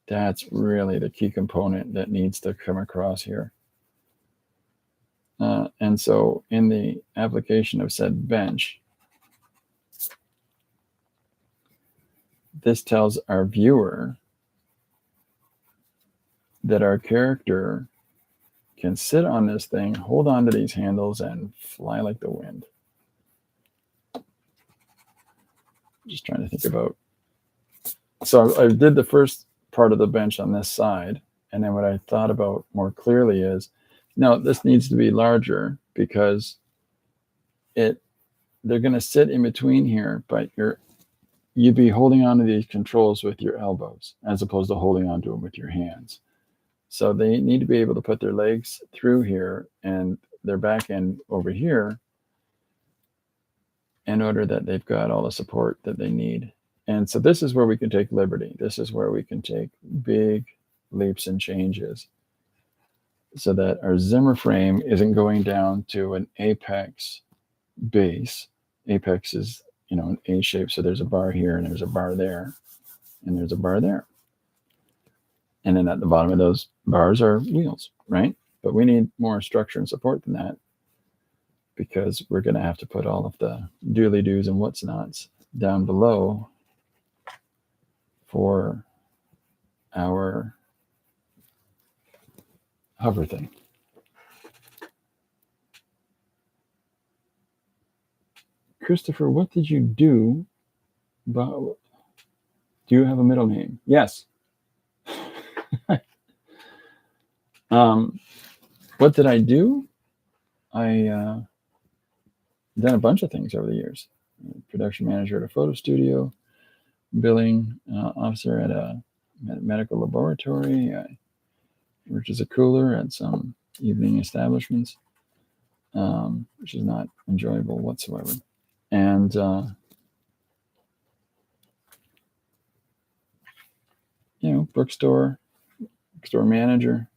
That's really the key component that needs to come across here. And so in the application of said bench, this tells our viewer that our character can sit on this thing, hold on to these handles, and fly like the wind. Just trying to think about. So I did the first part of the bench on this side, and then what I thought about more clearly is, no, this needs to be larger because they're going to sit in between here, but you'd be holding on to these controls with your elbows as opposed to holding onto them with your hands. So they need to be able to put their legs through here and their back end over here in order that they've got all the support that they need. And so this is where we can take liberty. This is where we can take big leaps and changes so that our Zimmer frame isn't going down to an apex base. Apex is, an A shape. So there's a bar here and there's a bar there and there's a bar there. And then at the bottom of those bars are wheels, right? But we need more structure and support than that because we're going to have to put all of the dooley-doos and what's nots down below for our hover thing. Christopher, what did you do? Do you have a middle name? Yes. What did I do? I done a bunch of things over the years. Production manager at a photo studio, billing officer at a medical laboratory. I worked as a cooler at some evening establishments, which is not enjoyable whatsoever. And bookstore manager,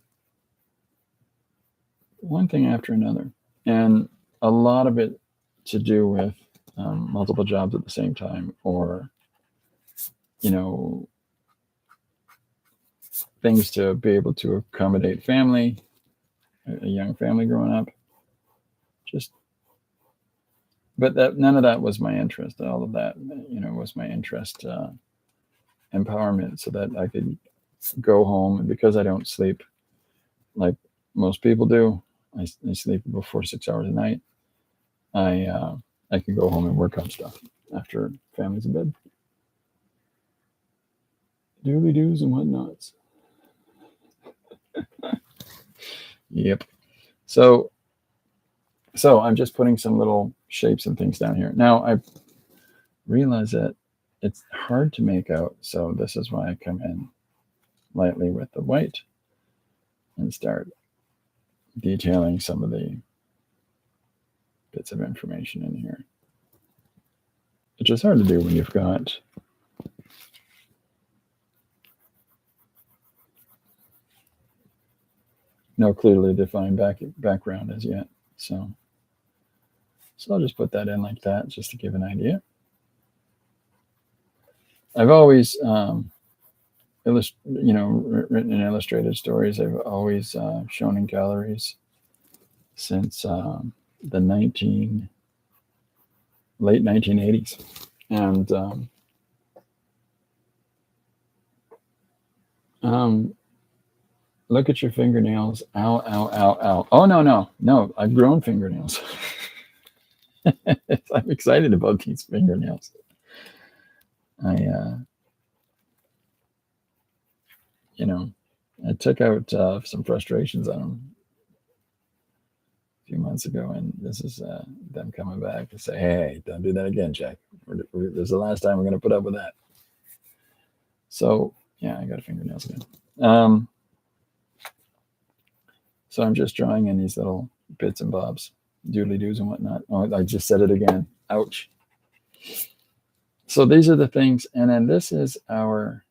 one thing after another, and a lot of it to do with multiple jobs at the same time, or things to be able to accommodate family, a young family growing up. But none of that was my interest. All of that, was my interest, empowerment, so that I could go home. And because I don't sleep like most people do, I sleep before 6 hours a night. I can go home and work on stuff after family's in bed. Dooley doos and whatnots. Yep. So I'm just putting some little shapes and things down here. Now I realize that it's hard to make out, so this is why I come in lightly with the white and start detailing some of the bits of information in here, which is hard to do when you've got no clearly defined background as yet. So I'll just put that in like that just to give an idea. I've always, written in illustrated stories. I've always shown in galleries since the late 1980s, and look at your fingernails. Ow, ow, ow, ow. Oh, no. I've grown fingernails. I'm excited about these fingernails. I took out some frustrations on them a few months ago, and this is them coming back to say, hey, don't do that again, Jack. This is the last time we're going to put up with that. So, yeah, I got fingernails again. So I'm just drawing in these little bits and bobs, doodly doos and whatnot. Oh, I just said it again. Ouch. So these are the things, and then this is our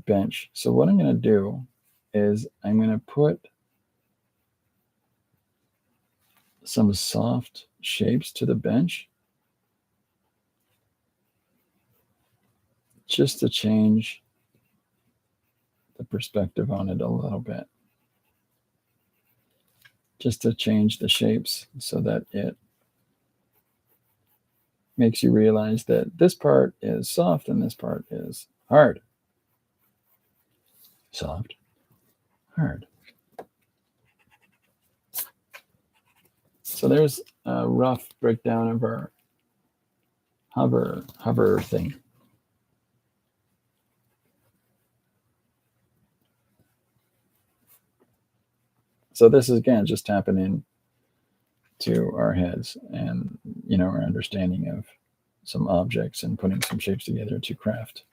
bench. So what I'm going to do is I'm going to put some soft shapes to the bench just to change the perspective on it a little bit. Just to change the shapes so that it makes you realize that this part is soft and this part is hard. Soft, hard. So there's a rough breakdown of our hover thing. So this is, again, just tapping in to our heads and, our understanding of some objects and putting some shapes together to craft,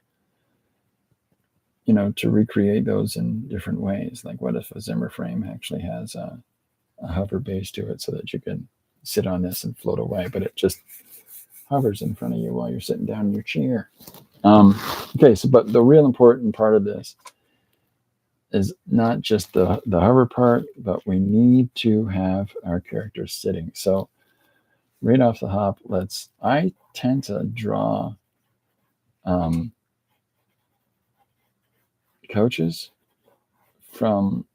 to recreate those in different ways. Like, what if a Zimmer frame actually has a hover base to it so that you can sit on this and float away, but it just hovers in front of you while you're sitting down in your chair. Okay, so but the real important part of this is not just the hover part, but we need to have our characters sitting. So right off the hop, I tend to draw couches from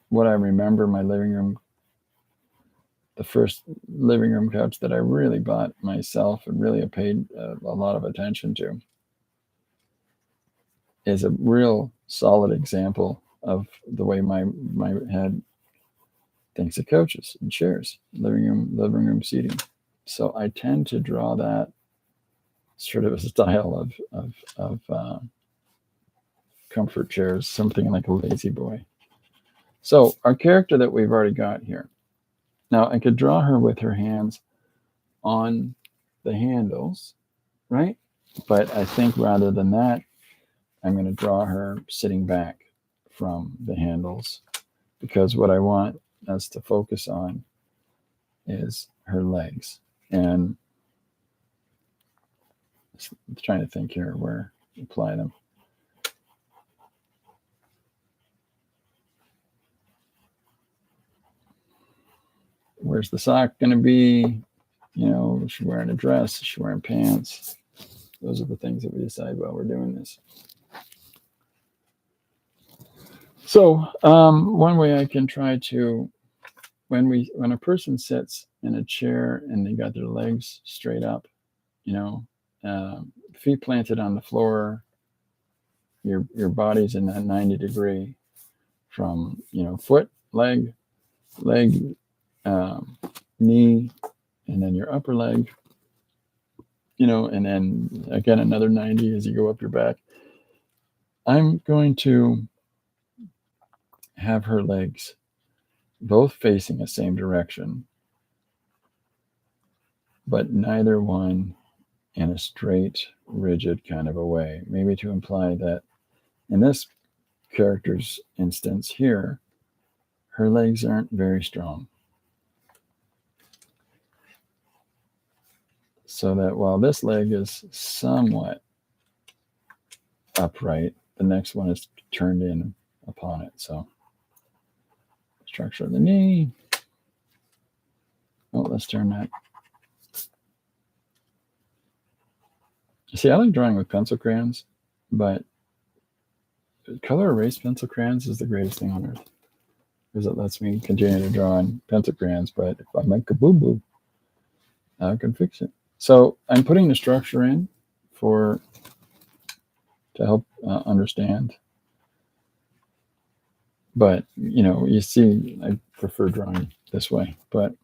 what I remember my living room. The first living room couch that I really bought myself and really paid a lot of attention to is a real solid example of the way my head thinks of couches and chairs, living room seating. So I tend to draw that sort of a style of comfort chairs, something like a lazy boy. So our character that we've already got here. Now I could draw her with her hands on the handles, right? But I think rather than that, I'm going to draw her sitting back from the handles, because what I want us to focus on is her legs. And I'm trying to think here where to apply them. Where's the sock going to be? Is she wearing a dress? Is she wearing pants? Those are the things that we decide while we're doing this. So one way I can try to, when a person sits in a chair and they got their legs straight up, feet planted on the floor, your body's in that 90 degree from foot, leg, knee, and then your upper leg, and then again another 90 as you go up your back. I'm going to have her legs both facing the same direction, but neither one in a straight, rigid kind of a way, maybe to imply that in this character's instance here, her legs aren't very strong. So that while this leg is somewhat upright, the next one is turned in upon it. So structure of the knee. Oh, let's turn that. See, I like drawing with pencil crayons, but color erase pencil crayons is the greatest thing on earth, because it lets me continue to draw on pencil crayons. But if I make a boo-boo, I can fix it. So I'm putting the structure in to help understand. But, you see, I prefer drawing this way. But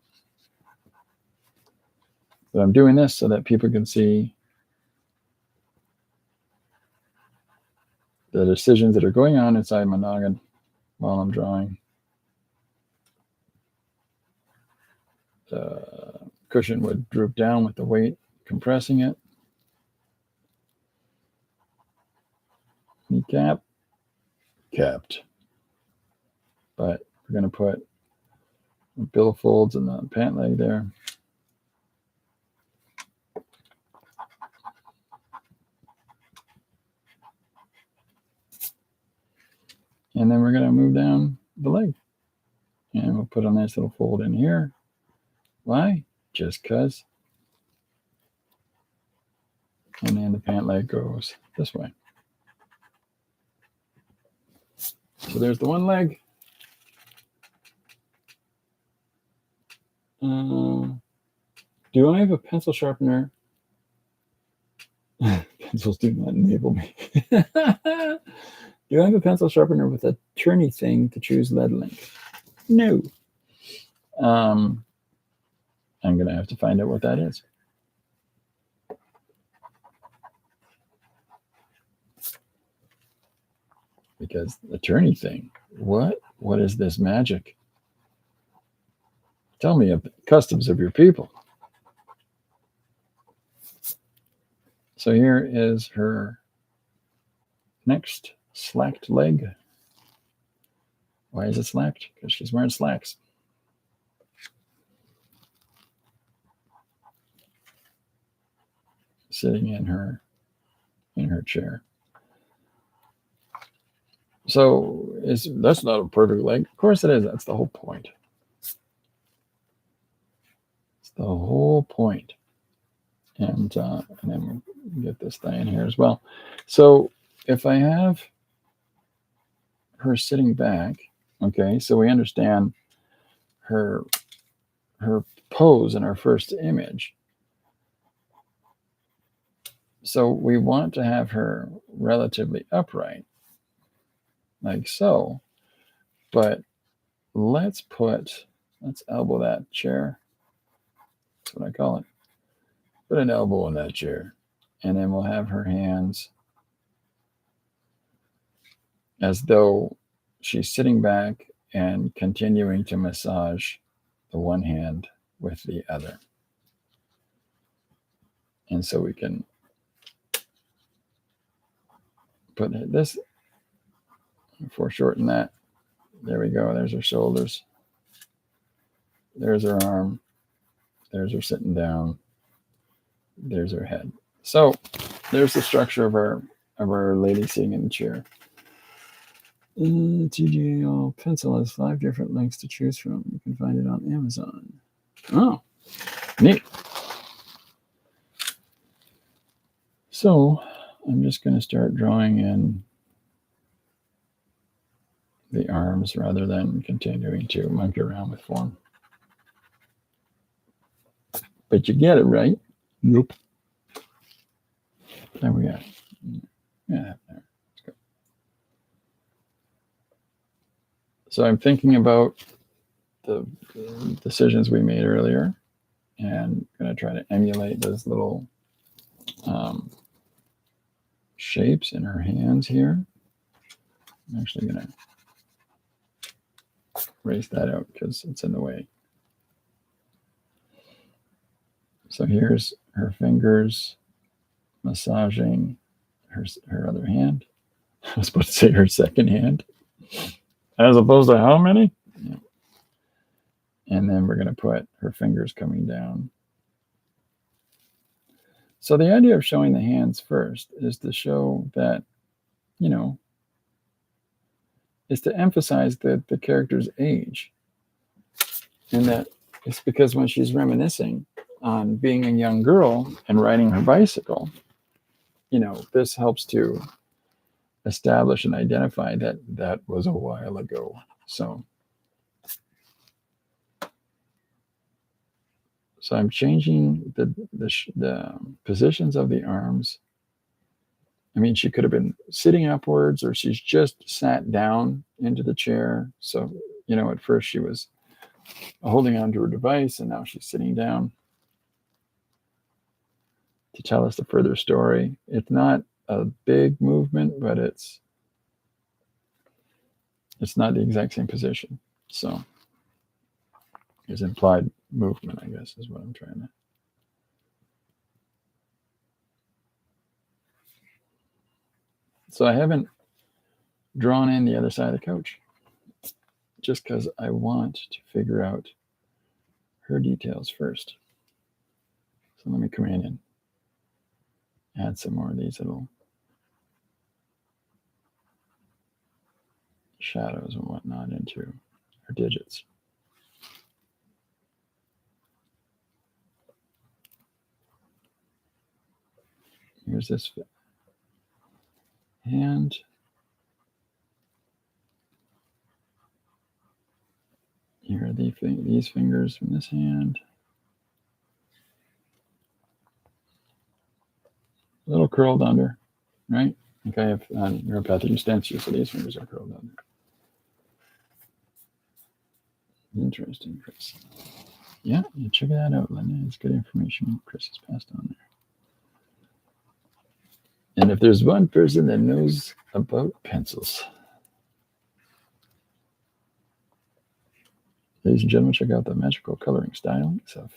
I'm doing this so that people can see the decisions that are going on inside my noggin while I'm drawing. The cushion would droop down with the weight compressing it. Kneecap, capped, but we're going to put billfolds in the pant leg there. And then we're going to move down the leg. And we'll put a nice little fold in here. Why? Just because. And then the pant leg goes this way. So there's the one leg. Do I have a pencil sharpener? Pencils do not enable me. Do I have a pencil sharpener with a turny thing to choose lead length? No. I'm going to have to find out what that is. Because the turny thing, what? What is this magic? Tell me of the customs of your people. So here is her next slacked leg. Why is it slacked? Because she's wearing slacks. Sitting in her chair. So that's not a perfect leg. Of course it is. That's the whole point. It's the whole point. And then we'll get this thing in here as well. So if I have her sitting back, okay, so we understand her pose in our first image. So we want to have her relatively upright, like so. But let's elbow that chair. That's what I call it. Put an elbow in that chair. And then we'll have her hands as though she's sitting back and continuing to massage the one hand with the other. And so we can put this, foreshorten that. There we go. There's her shoulders. There's her arm. There's her sitting down. There's her head. So there's the structure of our lady sitting in the chair. TGL pencil has 5 different lengths to choose from. You can find it on Amazon. Oh, neat. So I'm just going to start drawing in the arms rather than continuing to monkey around with form. But you get it, right? Nope. There we go. Yeah, there. Let's go. So I'm thinking about the decisions we made earlier and going to try to emulate those little shapes in her hands here. I'm actually going to erase that out because it's in the way. So here's her fingers massaging her other hand. I was supposed to say her second hand. As opposed to how many? Yeah. And then we're going to put her fingers coming down. So the idea of showing the hands first is to show that, is to emphasize the character's age. And that it's because when she's reminiscing on being a young girl and riding her bicycle, this helps to establish and identify that was a while ago. So I'm changing the positions of the arms. I mean, she could have been sitting upwards or she's just sat down into the chair. So, at first she was holding onto her device and now she's sitting down to tell us the further story. It's not a big movement, but it's not the exact same position. So there's implied movement, I guess, is what I'm trying to. So I haven't drawn in the other side of the couch. just because I want to figure out her details first. So let me come in and add some more of these little shadows and whatnot into her digits. Here's this hand. Here are these fingers from this hand. A little curled under, right? I think I have neuropathic extension, so these fingers are curled under. Interesting, Chris. Yeah, you check that out, Linda. It's good information Chris has passed on there. And if there's one person that knows about pencils, ladies and gentlemen, check out the magical coloring stylings of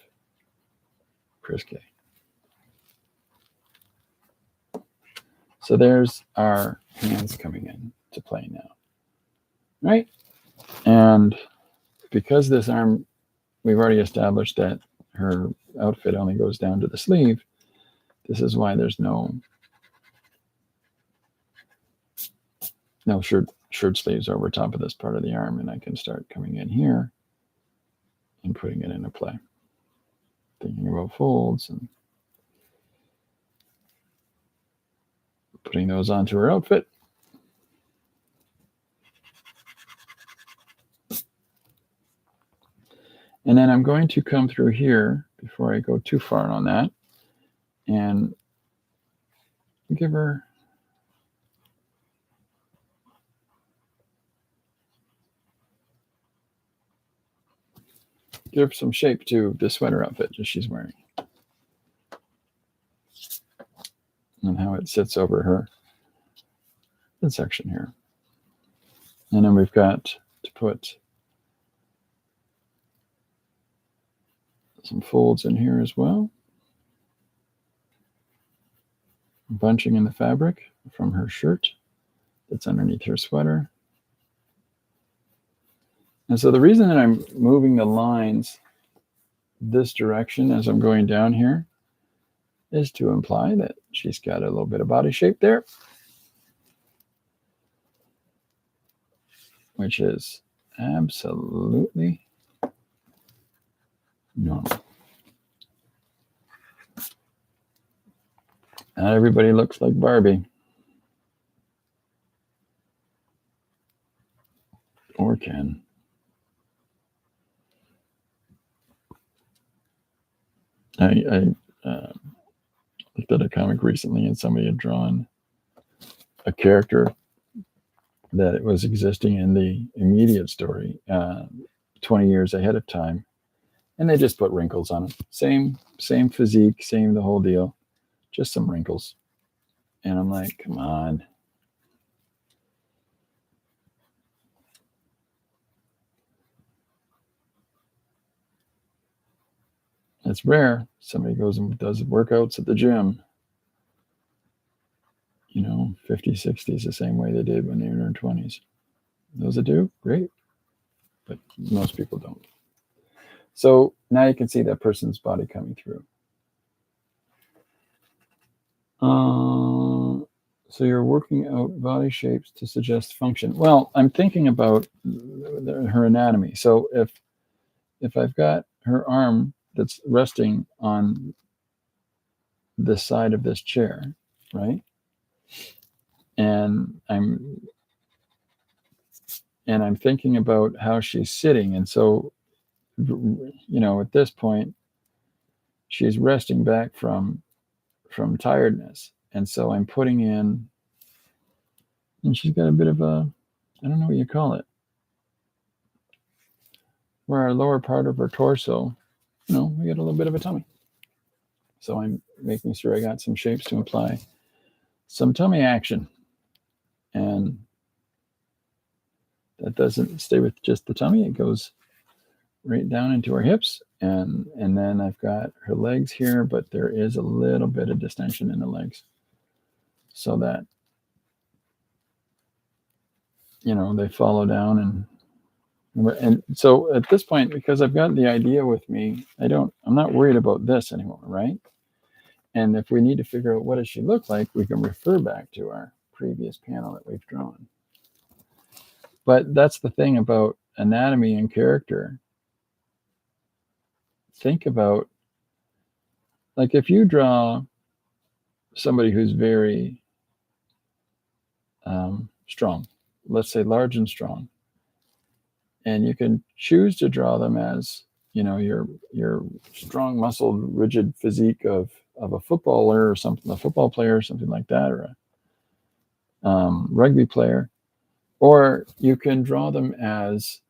Chris K. So there's our hands coming in to play now, right? And because this arm, we've already established that her outfit only goes down to the sleeve. This is why there's no shirt sleeves over top of this part of the arm, and I can start coming in here and putting it into play. Thinking about folds and putting those onto her outfit. And then I'm going to come through here before I go too far on that and give her some shape to the sweater outfit that she's wearing. And how it sits over her midsection here. And then we've got to put some folds in here as well. Bunching in the fabric from her shirt that's underneath her sweater. And so the reason that I'm moving the lines this direction as I'm going down here is to imply that she's got a little bit of body shape there, which is absolutely normal. Not everybody looks like Barbie or Ken. I looked at a comic recently, and somebody had drawn a character that it was existing in the immediate story 20 years ahead of time, and they just put wrinkles on it. Same physique, same the whole deal, just some wrinkles. And I'm like, come on. It's rare. Somebody goes and does workouts at the gym, 50s, 60s, the same way they did when they were in their 20s. Those that do, great. But most people don't. So now you can see that person's body coming through. So you're working out body shapes to suggest function. Well, I'm thinking about her anatomy. So if I've got her arm that's resting on this side of this chair, right? And I'm thinking about how she's sitting. And so, at this point, she's resting back from tiredness. And so I'm putting in, and she's got a bit of a, I don't know what you call it, where our lower part of her torso, we get a little bit of a tummy. So I'm making sure I got some shapes to imply some tummy action. And that doesn't stay with just the tummy. It goes right down into her hips. And then I've got her legs here, but there is a little bit of distension in the legs. So that, they follow down and And so at this point, because I've got the idea with me, I'm not worried about this anymore, right? And if we need to figure out what does she look like, we can refer back to our previous panel that we've drawn. But that's the thing about anatomy and character. Think about, like, if you draw somebody who's very strong, let's say large and strong, and you can choose to draw them as, your strong muscled rigid physique of a footballer or something, a football player or something like that, or a rugby player, or you can draw them as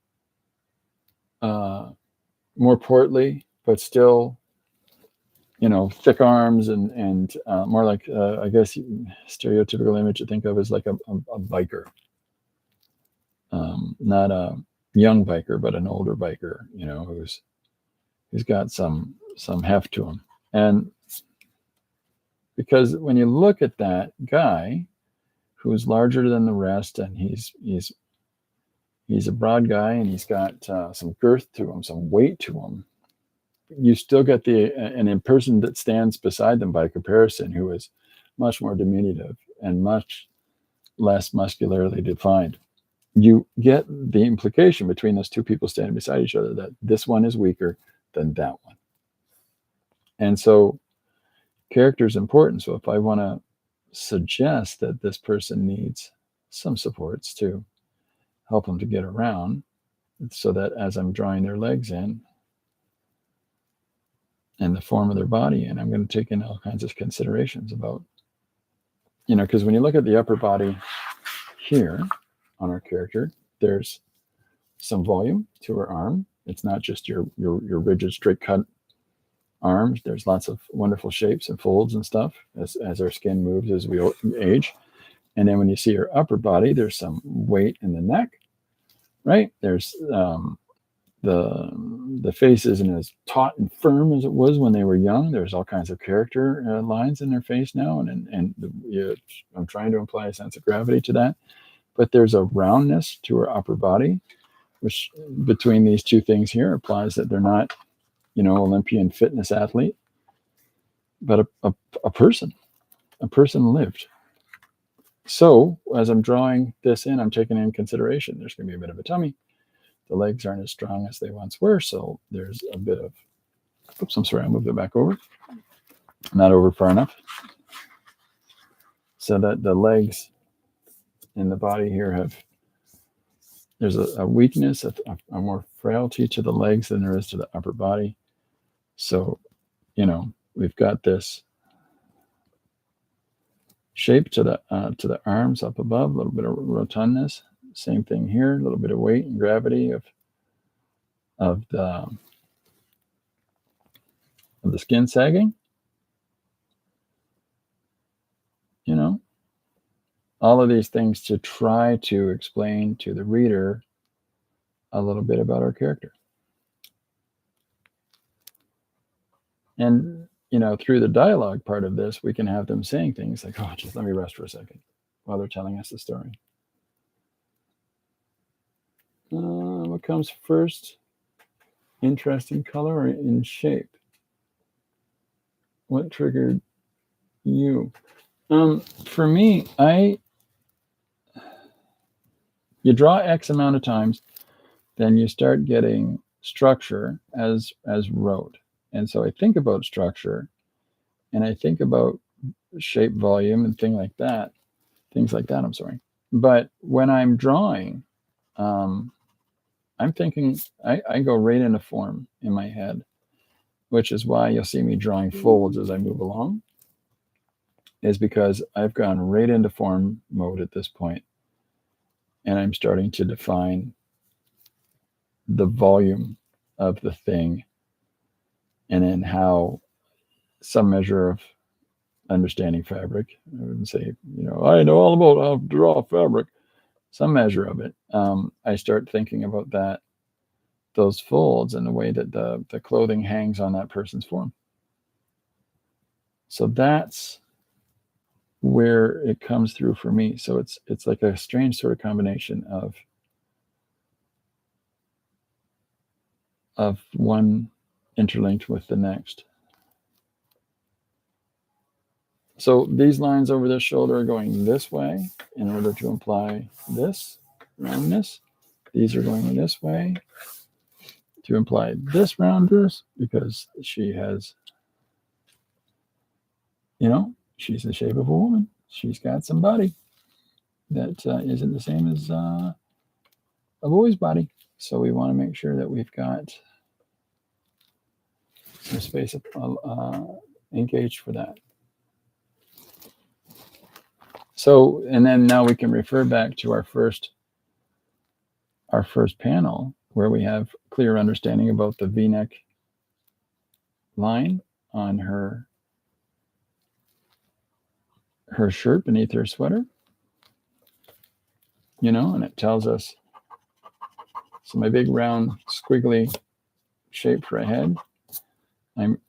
more portly but still, thick arms and more like, I guess, stereotypical image to think of as like a biker, not a young biker, but an older biker, who's got some heft to him. And because when you look at that guy who's larger than the rest, and he's a broad guy, and he's got some girth to him, some weight to him, you still get a person that stands beside them by comparison who is much more diminutive and much less muscularly defined. You get the implication between those two people standing beside each other that this one is weaker than that one. And so character is important. So if I want to suggest that this person needs some supports to help them to get around, so that as I'm drawing their legs in and the form of their body, and I'm going to take in all kinds of considerations about, because when you look at the upper body here on our character, there's some volume to her arm. It's not just your rigid, straight cut arms. There's lots of wonderful shapes and folds and stuff as our skin moves as we age. And then when you see her upper body, there's some weight in the neck, right? There's the face isn't as taut and firm as it was when they were young. There's all kinds of character lines in their face now, and I'm trying to imply a sense of gravity to that. But there's a roundness to her upper body, which between these two things here implies that they're not, Olympian fitness athlete, but a person lived. So as I'm drawing this in, I'm taking in consideration there's going to be a bit of a tummy. The legs aren't as strong as they once were, so there's a bit of, oops, I'm sorry, I moved it back over. Not over far enough. So that the legs and the body here there's a weakness, a more frailty to the legs than there is to the upper body. So, we've got this shape to the arms up above, a little bit of rotundness. Same thing here, a little bit of weight and gravity of the skin sagging. All of these things to try to explain to the reader a little bit about our character. And, through the dialogue part of this, we can have them saying things like, oh, just let me rest for a second while they're telling us the story. What comes first? Interest in color or in shape? What triggered you? For me, you draw X amount of times, then you start getting structure as rote. And so I think about structure, and I think about shape, volume, and things like that. I'm sorry. But when I'm drawing, I'm thinking, I go right into form in my head, which is why you'll see me drawing folds as I move along, is because I've gone right into form mode at this point, and I'm starting to define the volume of the thing, and then how some measure of understanding fabric. I wouldn't say, I know all about how to draw fabric. Some measure of it. I start thinking about those folds and the way that the clothing hangs on that person's form. So that's where it comes through for me. So it's like a strange sort of combination of of one interlinked with the next. So these lines over the shoulder are going this way in order to imply this roundness. These are going this way to imply this roundness because she has, she's the shape of a woman. She's got some body that isn't the same as a boy's body. So we want to make sure that we've got some space engaged for that. So, and then now we can refer back to our first panel where we have clear understanding about the V-neck line on her shirt beneath her sweater, and it tells us, so my big round squiggly shape for a head,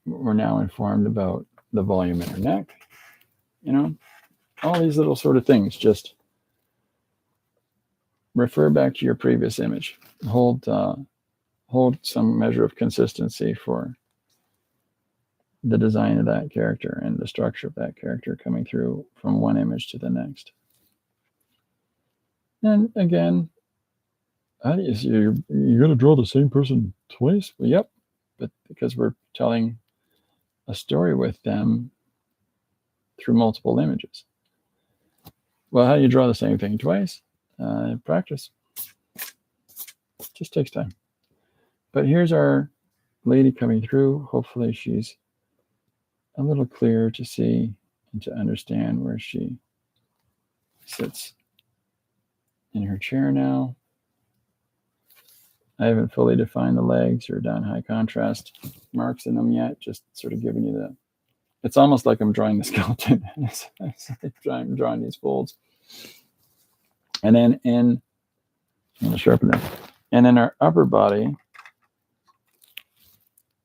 we're now informed about the volume in her neck, all these little sort of things. Just refer back to your previous image. Hold some measure of consistency for the design of that character and the structure of that character coming through from one image to the next. And again, you're going to draw the same person twice? Well, yep, but because we're telling a story with them through multiple images. Well, how do you draw the same thing twice? Practice. Just takes time. But here's our lady coming through. Hopefully she's a little clearer to see and to understand where she sits in her chair now. I haven't fully defined the legs or done high contrast marks in them yet, just sort of giving you it's almost like I'm drawing the skeleton. I'm drawing these folds. And then I'm going to sharpen them. And in our upper body,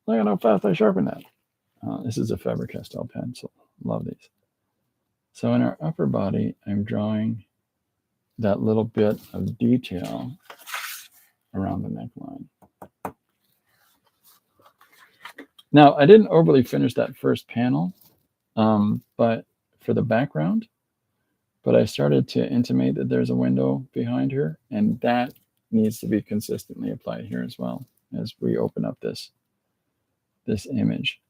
look at how fast I sharpen that. This is a Faber-Castell pencil. Love these. So in our upper body, I'm drawing that little bit of detail around the neckline. Now, I didn't overly finish that first panel, but for the background, but I started to intimate that there's a window behind her, and that needs to be consistently applied here as well as we open up this image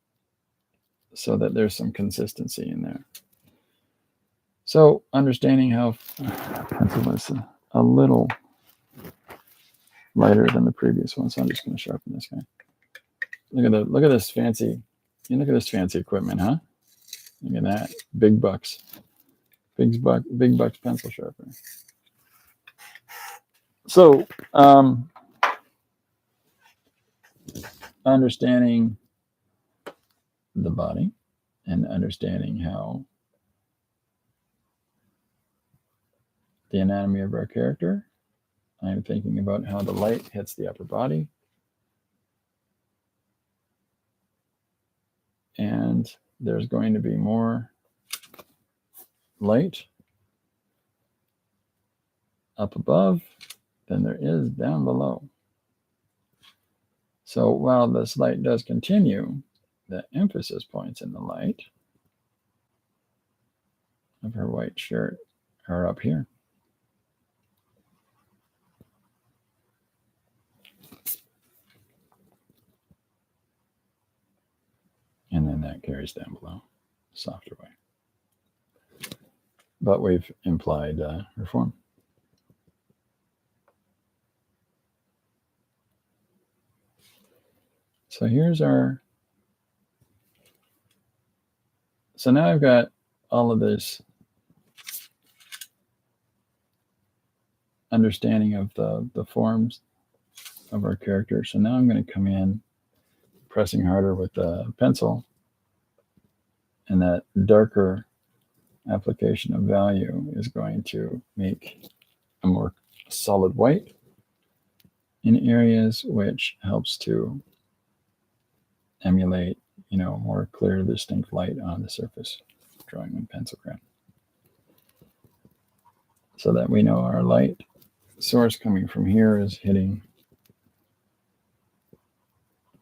so that there's some consistency in there. So understanding how pencil is a little lighter than the previous one, so I'm just going to sharpen this guy. Look at this fancy equipment, huh? Look at that, big bucks pencil sharpener. So understanding the body and understanding how the anatomy of our character, I'm thinking about how the light hits the upper body. And there's going to be more light up above than there is down below. So while this light does continue, the emphasis points in the light of her white shirt are up here. And then that carries down below, softer way. But we've implied her form. So here's our, so now I've got all of this understanding of the forms of our character. So now I'm going to come in pressing harder with the pencil, and that darker application of value is going to make a more solid white in areas, which helps to emulate, more clear, distinct light on the surface, drawing with pencil crayon. So that we know our light source coming from here is hitting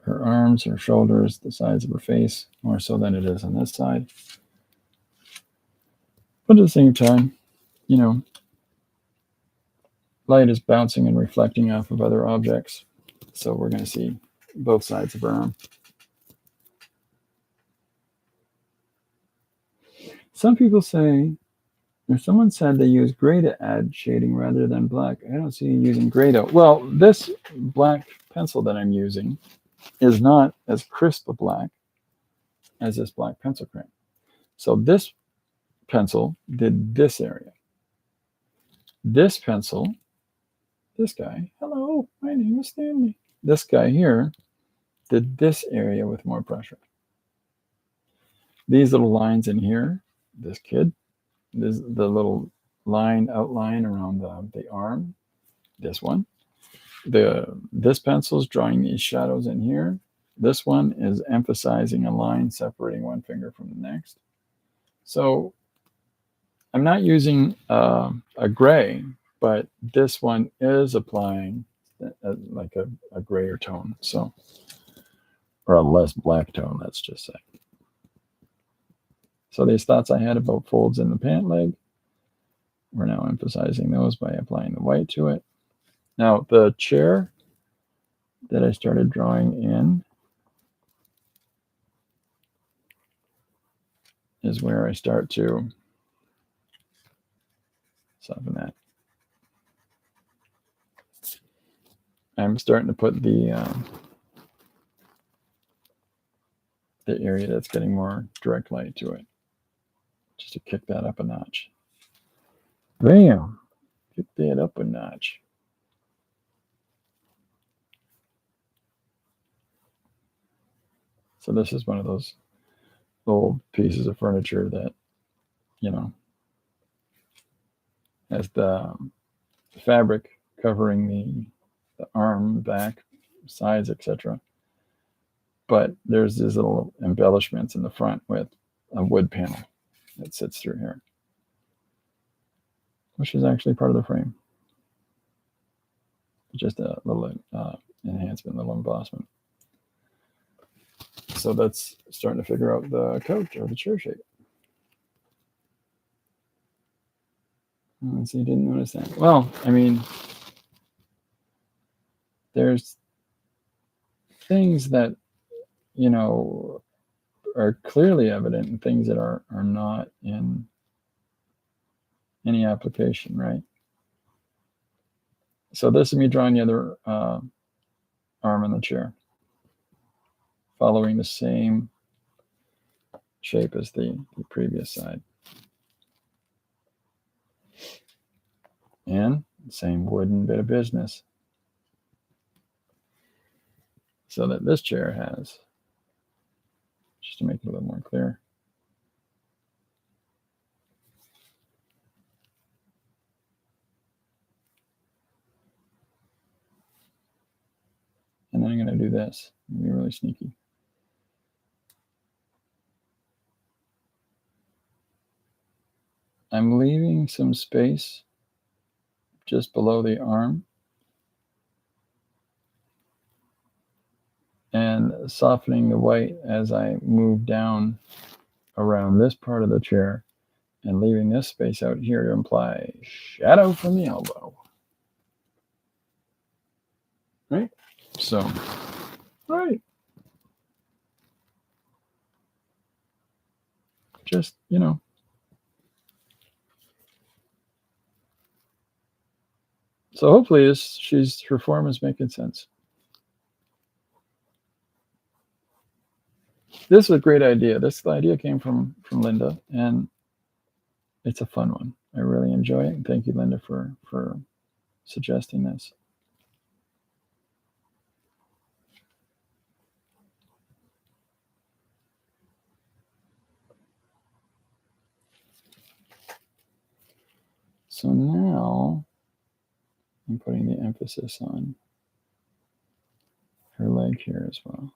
her arms, her shoulders, the sides of her face, more so than it is on this side. But at the same time, you know, light is bouncing and reflecting off of other objects. So we're going to see both sides of her arm. Some people say, or someone said they use gray to add shading rather than black. I don't see you using gray though. Well, this black pencil that I'm using is not as crisp a black as this black pencil crayon. So this pencil did this area. This pencil, this guy, hello, my name is Stanley. This guy here did this area with more pressure. These little lines in here, this kid, this the little outline around the arm, this one. This pencil is drawing these shadows in here. This one is emphasizing a line separating one finger from the next. So I'm not using a gray, but this one is applying like a grayer tone, so, or a less black tone, let's just say. So these thoughts I had about folds in the pant leg, we're now emphasizing those by applying the white to it. Now the chair that I started drawing in is where I start to soften that. I'm starting to put the area that's getting more direct light to it, just to kick that up a notch. Bam! Kick that up a notch. So this is one of those old pieces of furniture that, you know, has the fabric covering the arm, back, sides, etc. But there's these little embellishments in the front with a wood panel that sits through here, which is actually part of the frame. Just a little enhancement, a little embossment. So that's starting to figure out the couch or the chair shape. So you didn't notice that. Well, I mean, there's things that, you know, are clearly evident and things that are not in any application, right? So this is me drawing the other arm on the chair, following the same shape as the previous side. And same wooden bit of business. So that this chair has, just to make it a little more clear, and then I'm going to do this. I'm going to be really sneaky. I'm leaving some space just below the arm and softening the white as I move down around this part of the chair and leaving this space out here to imply shadow from the elbow. Right? So, right. Just, you know. So hopefully her form is making sense. This is a great idea. The idea came from Linda, and it's a fun one. I really enjoy it. And thank you, Linda, for suggesting this. So now I'm putting the emphasis on her leg here as well.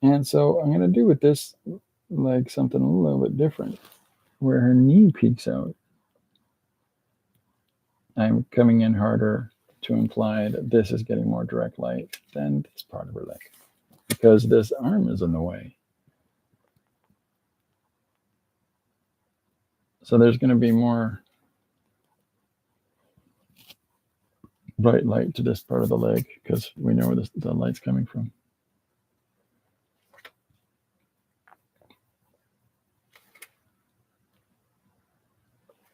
And so I'm going to do with this like something a little bit different, where her knee peeks out. I'm coming in harder to imply that this is getting more direct light than this part of her leg, because this arm is in the way. So there's going to be more bright light to this part of the leg because we know where the light's coming from.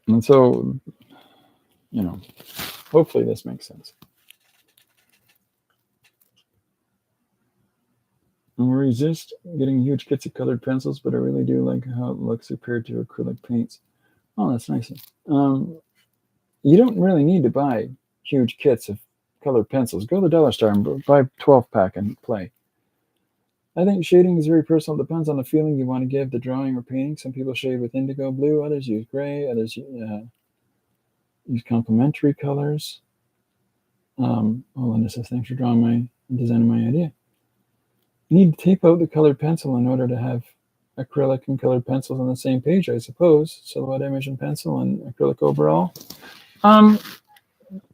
And so, hopefully this makes sense. I resist getting huge kits of colored pencils, but I really do like how it looks compared to acrylic paints. Oh, that's nice. You don't really need to buy huge kits of colored pencils. Go to the dollar store and buy a 12-pack and play. I think shading is very personal. It depends on the feeling you want to give the drawing or painting. Some people shade with indigo blue, others use gray, others use complementary colors. Linda says, thanks for drawing my designing my idea. You need to tape out the colored pencil in order to have acrylic and colored pencils on the same page, I suppose. Silhouette image and pencil and acrylic overall.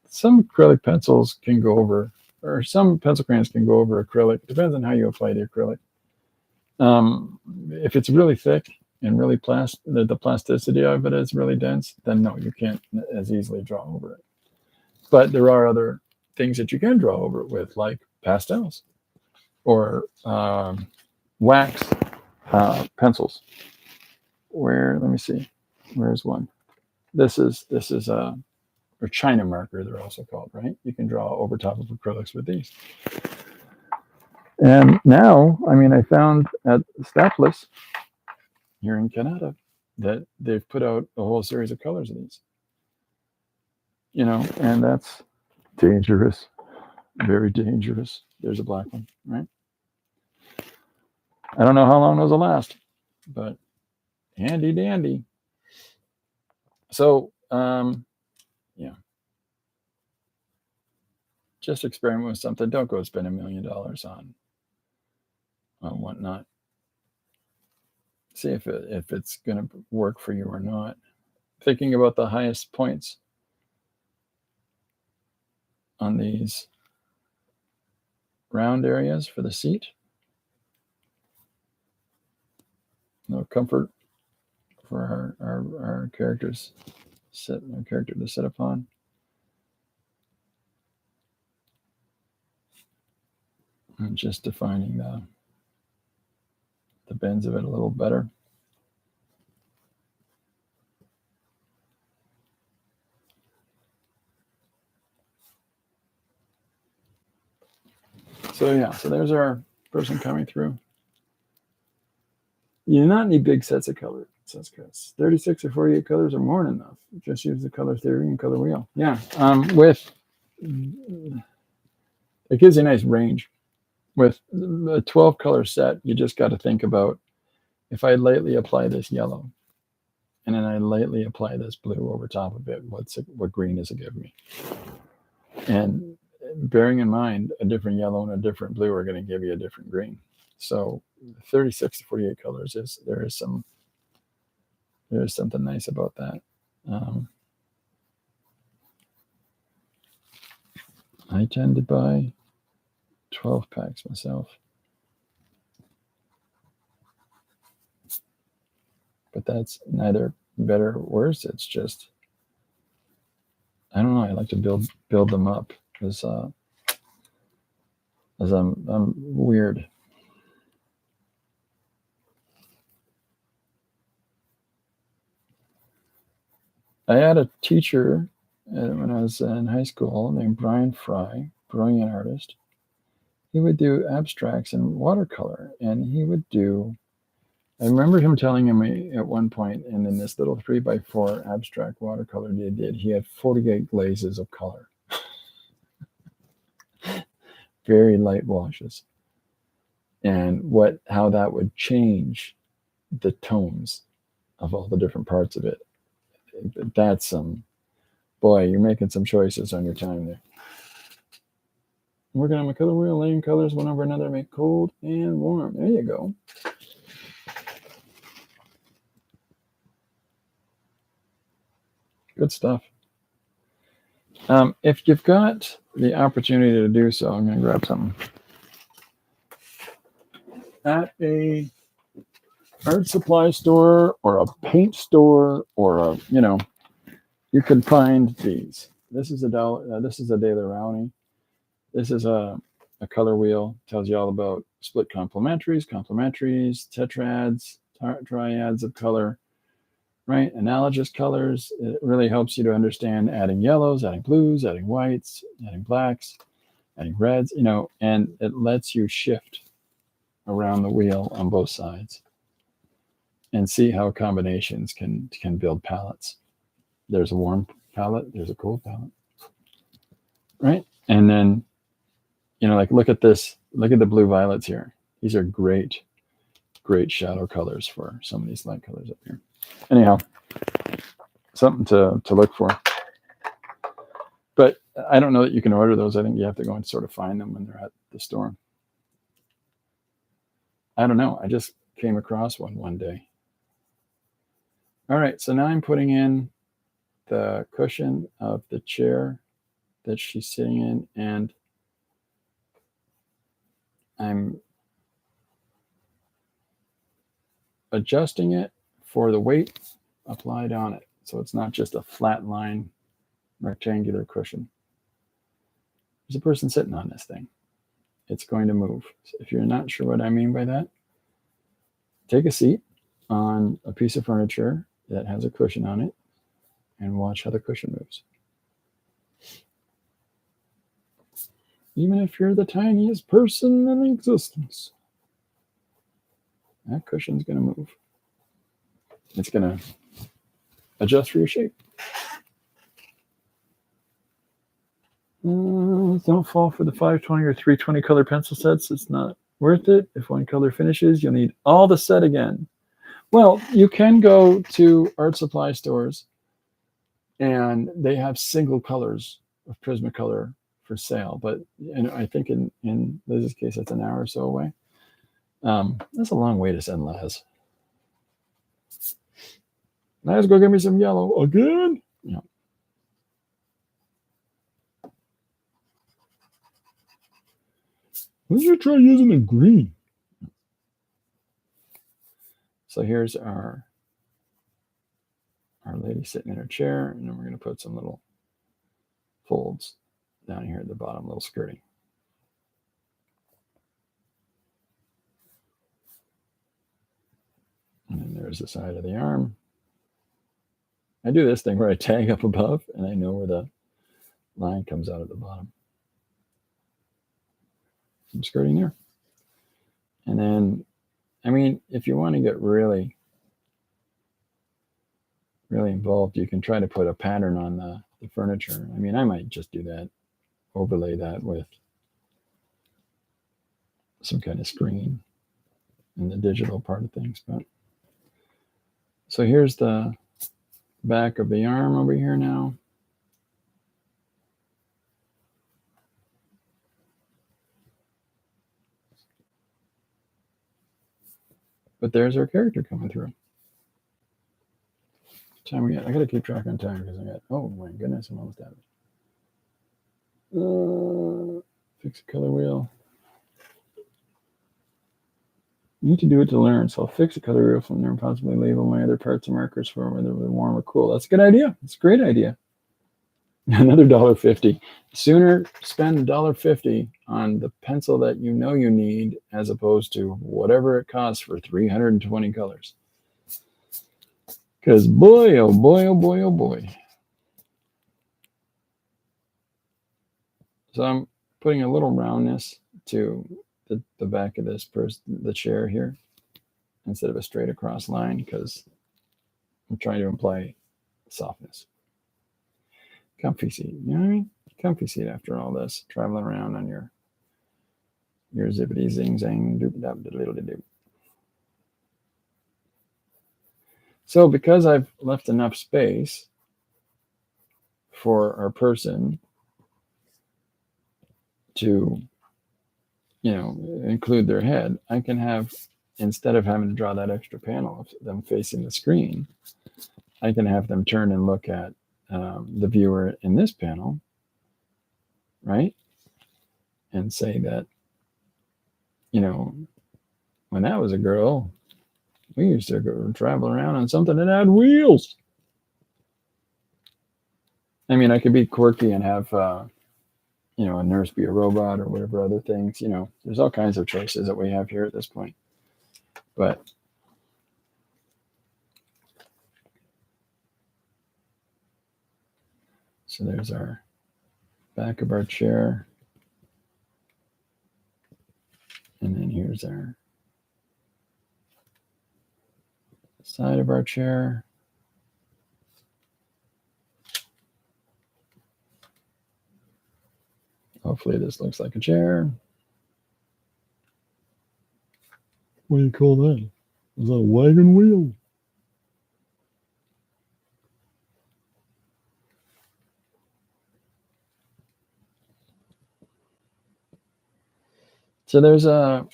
Some acrylic pencils can go over, or some pencil crayons can go over acrylic. Depends on how you apply the acrylic. If it's really thick and really the plasticity of it is really dense, then no, you can't as easily draw over it. But there are other things that you can draw over it with, like pastels or wax pencils. Let me see, where's one? This is or China marker, they're also called, right? You can draw over top of acrylics with these. And now, I found at Staples here in Canada that they've put out a whole series of colors of these. And that's dangerous, very dangerous. There's a black one, right? I don't know how long those will last, but handy dandy. So, yeah. Just experiment with something. Don't go spend $1 million on whatnot. See if it's going to work for you or not. Thinking about the highest points on these round areas for the seat. No comfort for our characters character to sit upon. And just defining the bends of it a little better. So there's our person coming through. You do not need big sets of color. Says Chris. 36 or 48 colors are more than enough. Just use the color theory and color wheel. Yeah. It gives you a nice range. With a 12 color set, you just got to think about, if I lightly apply this yellow and then I lightly apply this blue over top of it, what green does it give me? And bearing in mind, a different yellow and a different blue are going to give you a different green. So 36 to 48 colors there's something nice about that. I tend to buy 12 packs myself, but that's neither better or worse. It's just, I don't know. I like to build them up as I'm weird. I had a teacher when I was in high school named Brian Fry, brilliant artist. He would do abstracts in watercolor, and I remember him telling me at one point, and in this little 3x4 abstract watercolor he had 48 glazes of color. Very light washes. And how that would change the tones of all the different parts of it. That's you're making some choices on your time there. Working on my color wheel, laying colors one over another, make cold and warm. There you go. Good stuff. If you've got the opportunity to do so, I'm going to grab something. At a art supply store or a paint store or a, you can find these. This is a this is a Daler Rowney. This is a color wheel. Tells you all about split complementaries, tetrads, triads of color, right? Analogous colors. It really helps you to understand adding yellows, adding blues, adding whites, adding blacks, adding reds, and it lets you shift around the wheel on both sides and see how combinations can build palettes. There's a warm palette, there's a cold palette, right? And then, like look at this, look at the blue violets here. These are great shadow colors for some of these light colors up here. Anyhow, something to look for. But I don't know that you can order those. I think you have to go and sort of find them when they're at the store. I don't know. I just came across one day. All right, so now I'm putting in the cushion of the chair that she's sitting in, and I'm adjusting it for the weight applied on it. So it's not just a flat line rectangular cushion. There's a person sitting on this thing. It's going to move. So if you're not sure what I mean by that, take a seat on a piece of furniture that has a cushion on it and watch how the cushion moves. Even if you're the tiniest person in existence, that cushion's going to move. It's going to adjust for your shape. Don't fall for the 520 or 320 color pencil sets. It's not worth it. If one color finishes, you'll need all the set again. Well, you can go to art supply stores and they have single colors of Prismacolor for sale. But I think in Liz's case, that's an hour or so away. That's a long way to send Liz. Liz, go get me some yellow again. Yeah. Why don't you try using the green? So here's our lady sitting in her chair, and then we're going to put some little folds down here at the bottom, little skirting. And then there's the side of the arm. I do this thing where I tag up above, and I know where the line comes out at the bottom. Some skirting there. And then, I mean, if you want to get really involved, you can try to put a pattern on the furniture. I mean, I might just do that, overlay that with some kind of screen in the digital part of things. But so here's the back of the arm over here now. But there's our character coming through. Time we got? I got to keep track on time because I got, oh my goodness, I'm almost out of it. Fix the color wheel. You need to do it to learn, so I'll fix the color wheel from there and possibly label my other parts and markers for whether they're warm or cool. That's a good idea. It's a great idea. Another $1.50. Sooner spend $1.50 on the pencil that you know you need as opposed to whatever it costs for 320 colors. Because boy, oh boy, oh boy, oh boy. So I'm putting a little roundness to the back of this the chair here instead of a straight across line because I'm trying to imply softness. Comfy seat, you know what I mean? Comfy seat after all this, traveling around on your zippity zing zang doop dap diddle doop. So because I've left enough space for our person to, include their head, I can have, instead of having to draw that extra panel of them facing the screen, I can have them turn and look at the viewer in this panel, right? And say that, when I was a girl, we used to go travel around on something that had wheels. I mean, I could be quirky and have, a nurse be a robot or whatever other things. There's all kinds of choices that we have here at this point. But so there's our back of our chair. And then here's our side of our chair. Hopefully this looks like a chair. What do you call that? Is that a wagon wheel? So there's a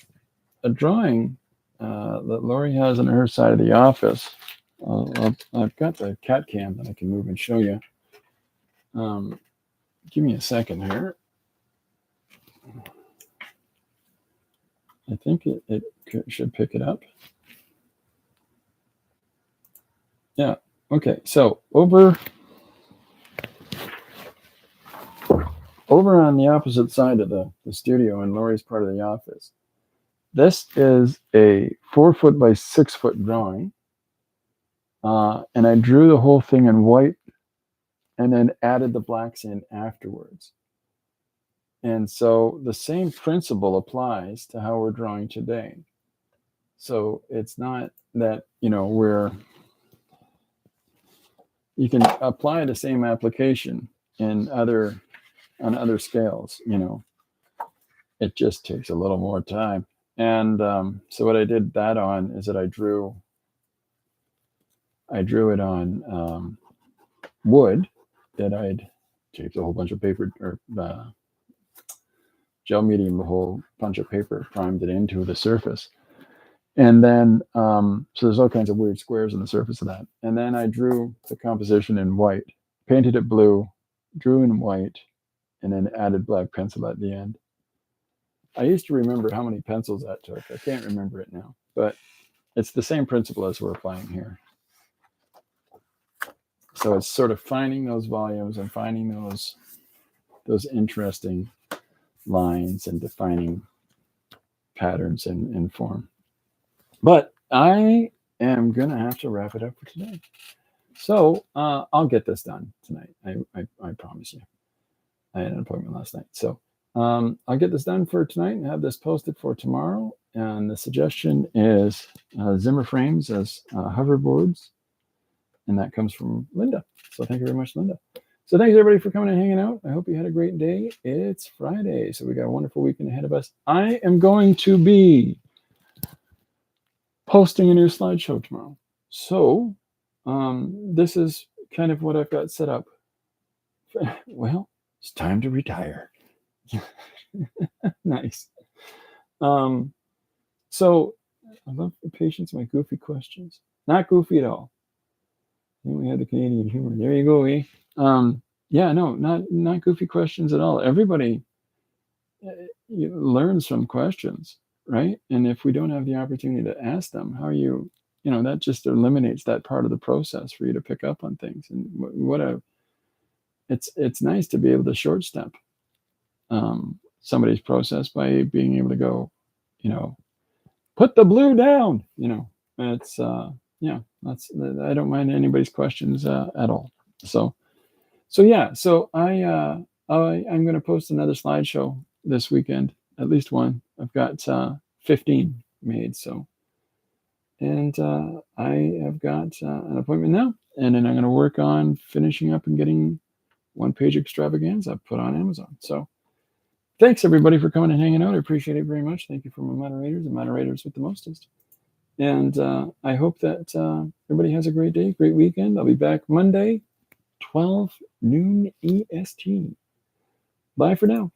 drawing that Lori has on her side of the office. I've got the cat cam that I can move and show you. Give me a second here. I think it should pick it up. Yeah. Okay. So over on the opposite side of the studio in Lori's part of the office, this is a 4-foot by 6-foot drawing. And I drew the whole thing in white and then added the blacks in afterwards. And so the same principle applies to how we're drawing today. So it's not that, you can apply the same application on other scales, it just takes a little more time. And so what I did that on is that I drew it on wood that I'd taped a whole bunch of paper or gel medium, a whole bunch of paper, primed it into the surface. And then, so there's all kinds of weird squares on the surface of that. And then I drew the composition in white, painted it blue, drew in white, and then added black pencil at the end. I used to remember how many pencils that took. I can't remember it now, but it's the same principle as we're applying here. So it's sort of finding those volumes and finding those interesting lines and defining patterns in form. But I am going to have to wrap it up for today. So I'll get this done tonight. I promise you. I had an appointment last night. So I'll get this done for tonight and have this posted for tomorrow. And the suggestion is Zimmer frames as hoverboards. And that comes from Linda. So thank you very much, Linda. So thanks everybody for coming and hanging out. I hope you had a great day. It's Friday, so we got a wonderful weekend ahead of us. I am going to be posting a new slideshow tomorrow. So this is kind of what I've got set up. Well, it's time to retire. Nice. So I love the patience, my goofy questions. Not goofy at all. Then we had the Canadian humor. There you go, eh? Yeah, no, not goofy questions at all. Everybody learns from questions, right? And if we don't have the opportunity to ask them, how are you, that just eliminates that part of the process for you to pick up on things. And it's nice to be able to short step somebody's process by being able to go, put the blue down, it's, yeah, I don't mind anybody's questions at all. So yeah, so I'm going to post another slideshow this weekend, at least one. I've got 15 made. So, and I have got an appointment now, and then I'm going to work on finishing up and getting one-page extravaganza put on Amazon. So thanks everybody for coming and hanging out. I appreciate it very much. Thank you for my moderators and moderators with the mostest. And I hope that everybody has a great day, great weekend. I'll be back Monday, 12 noon EST. Bye for now.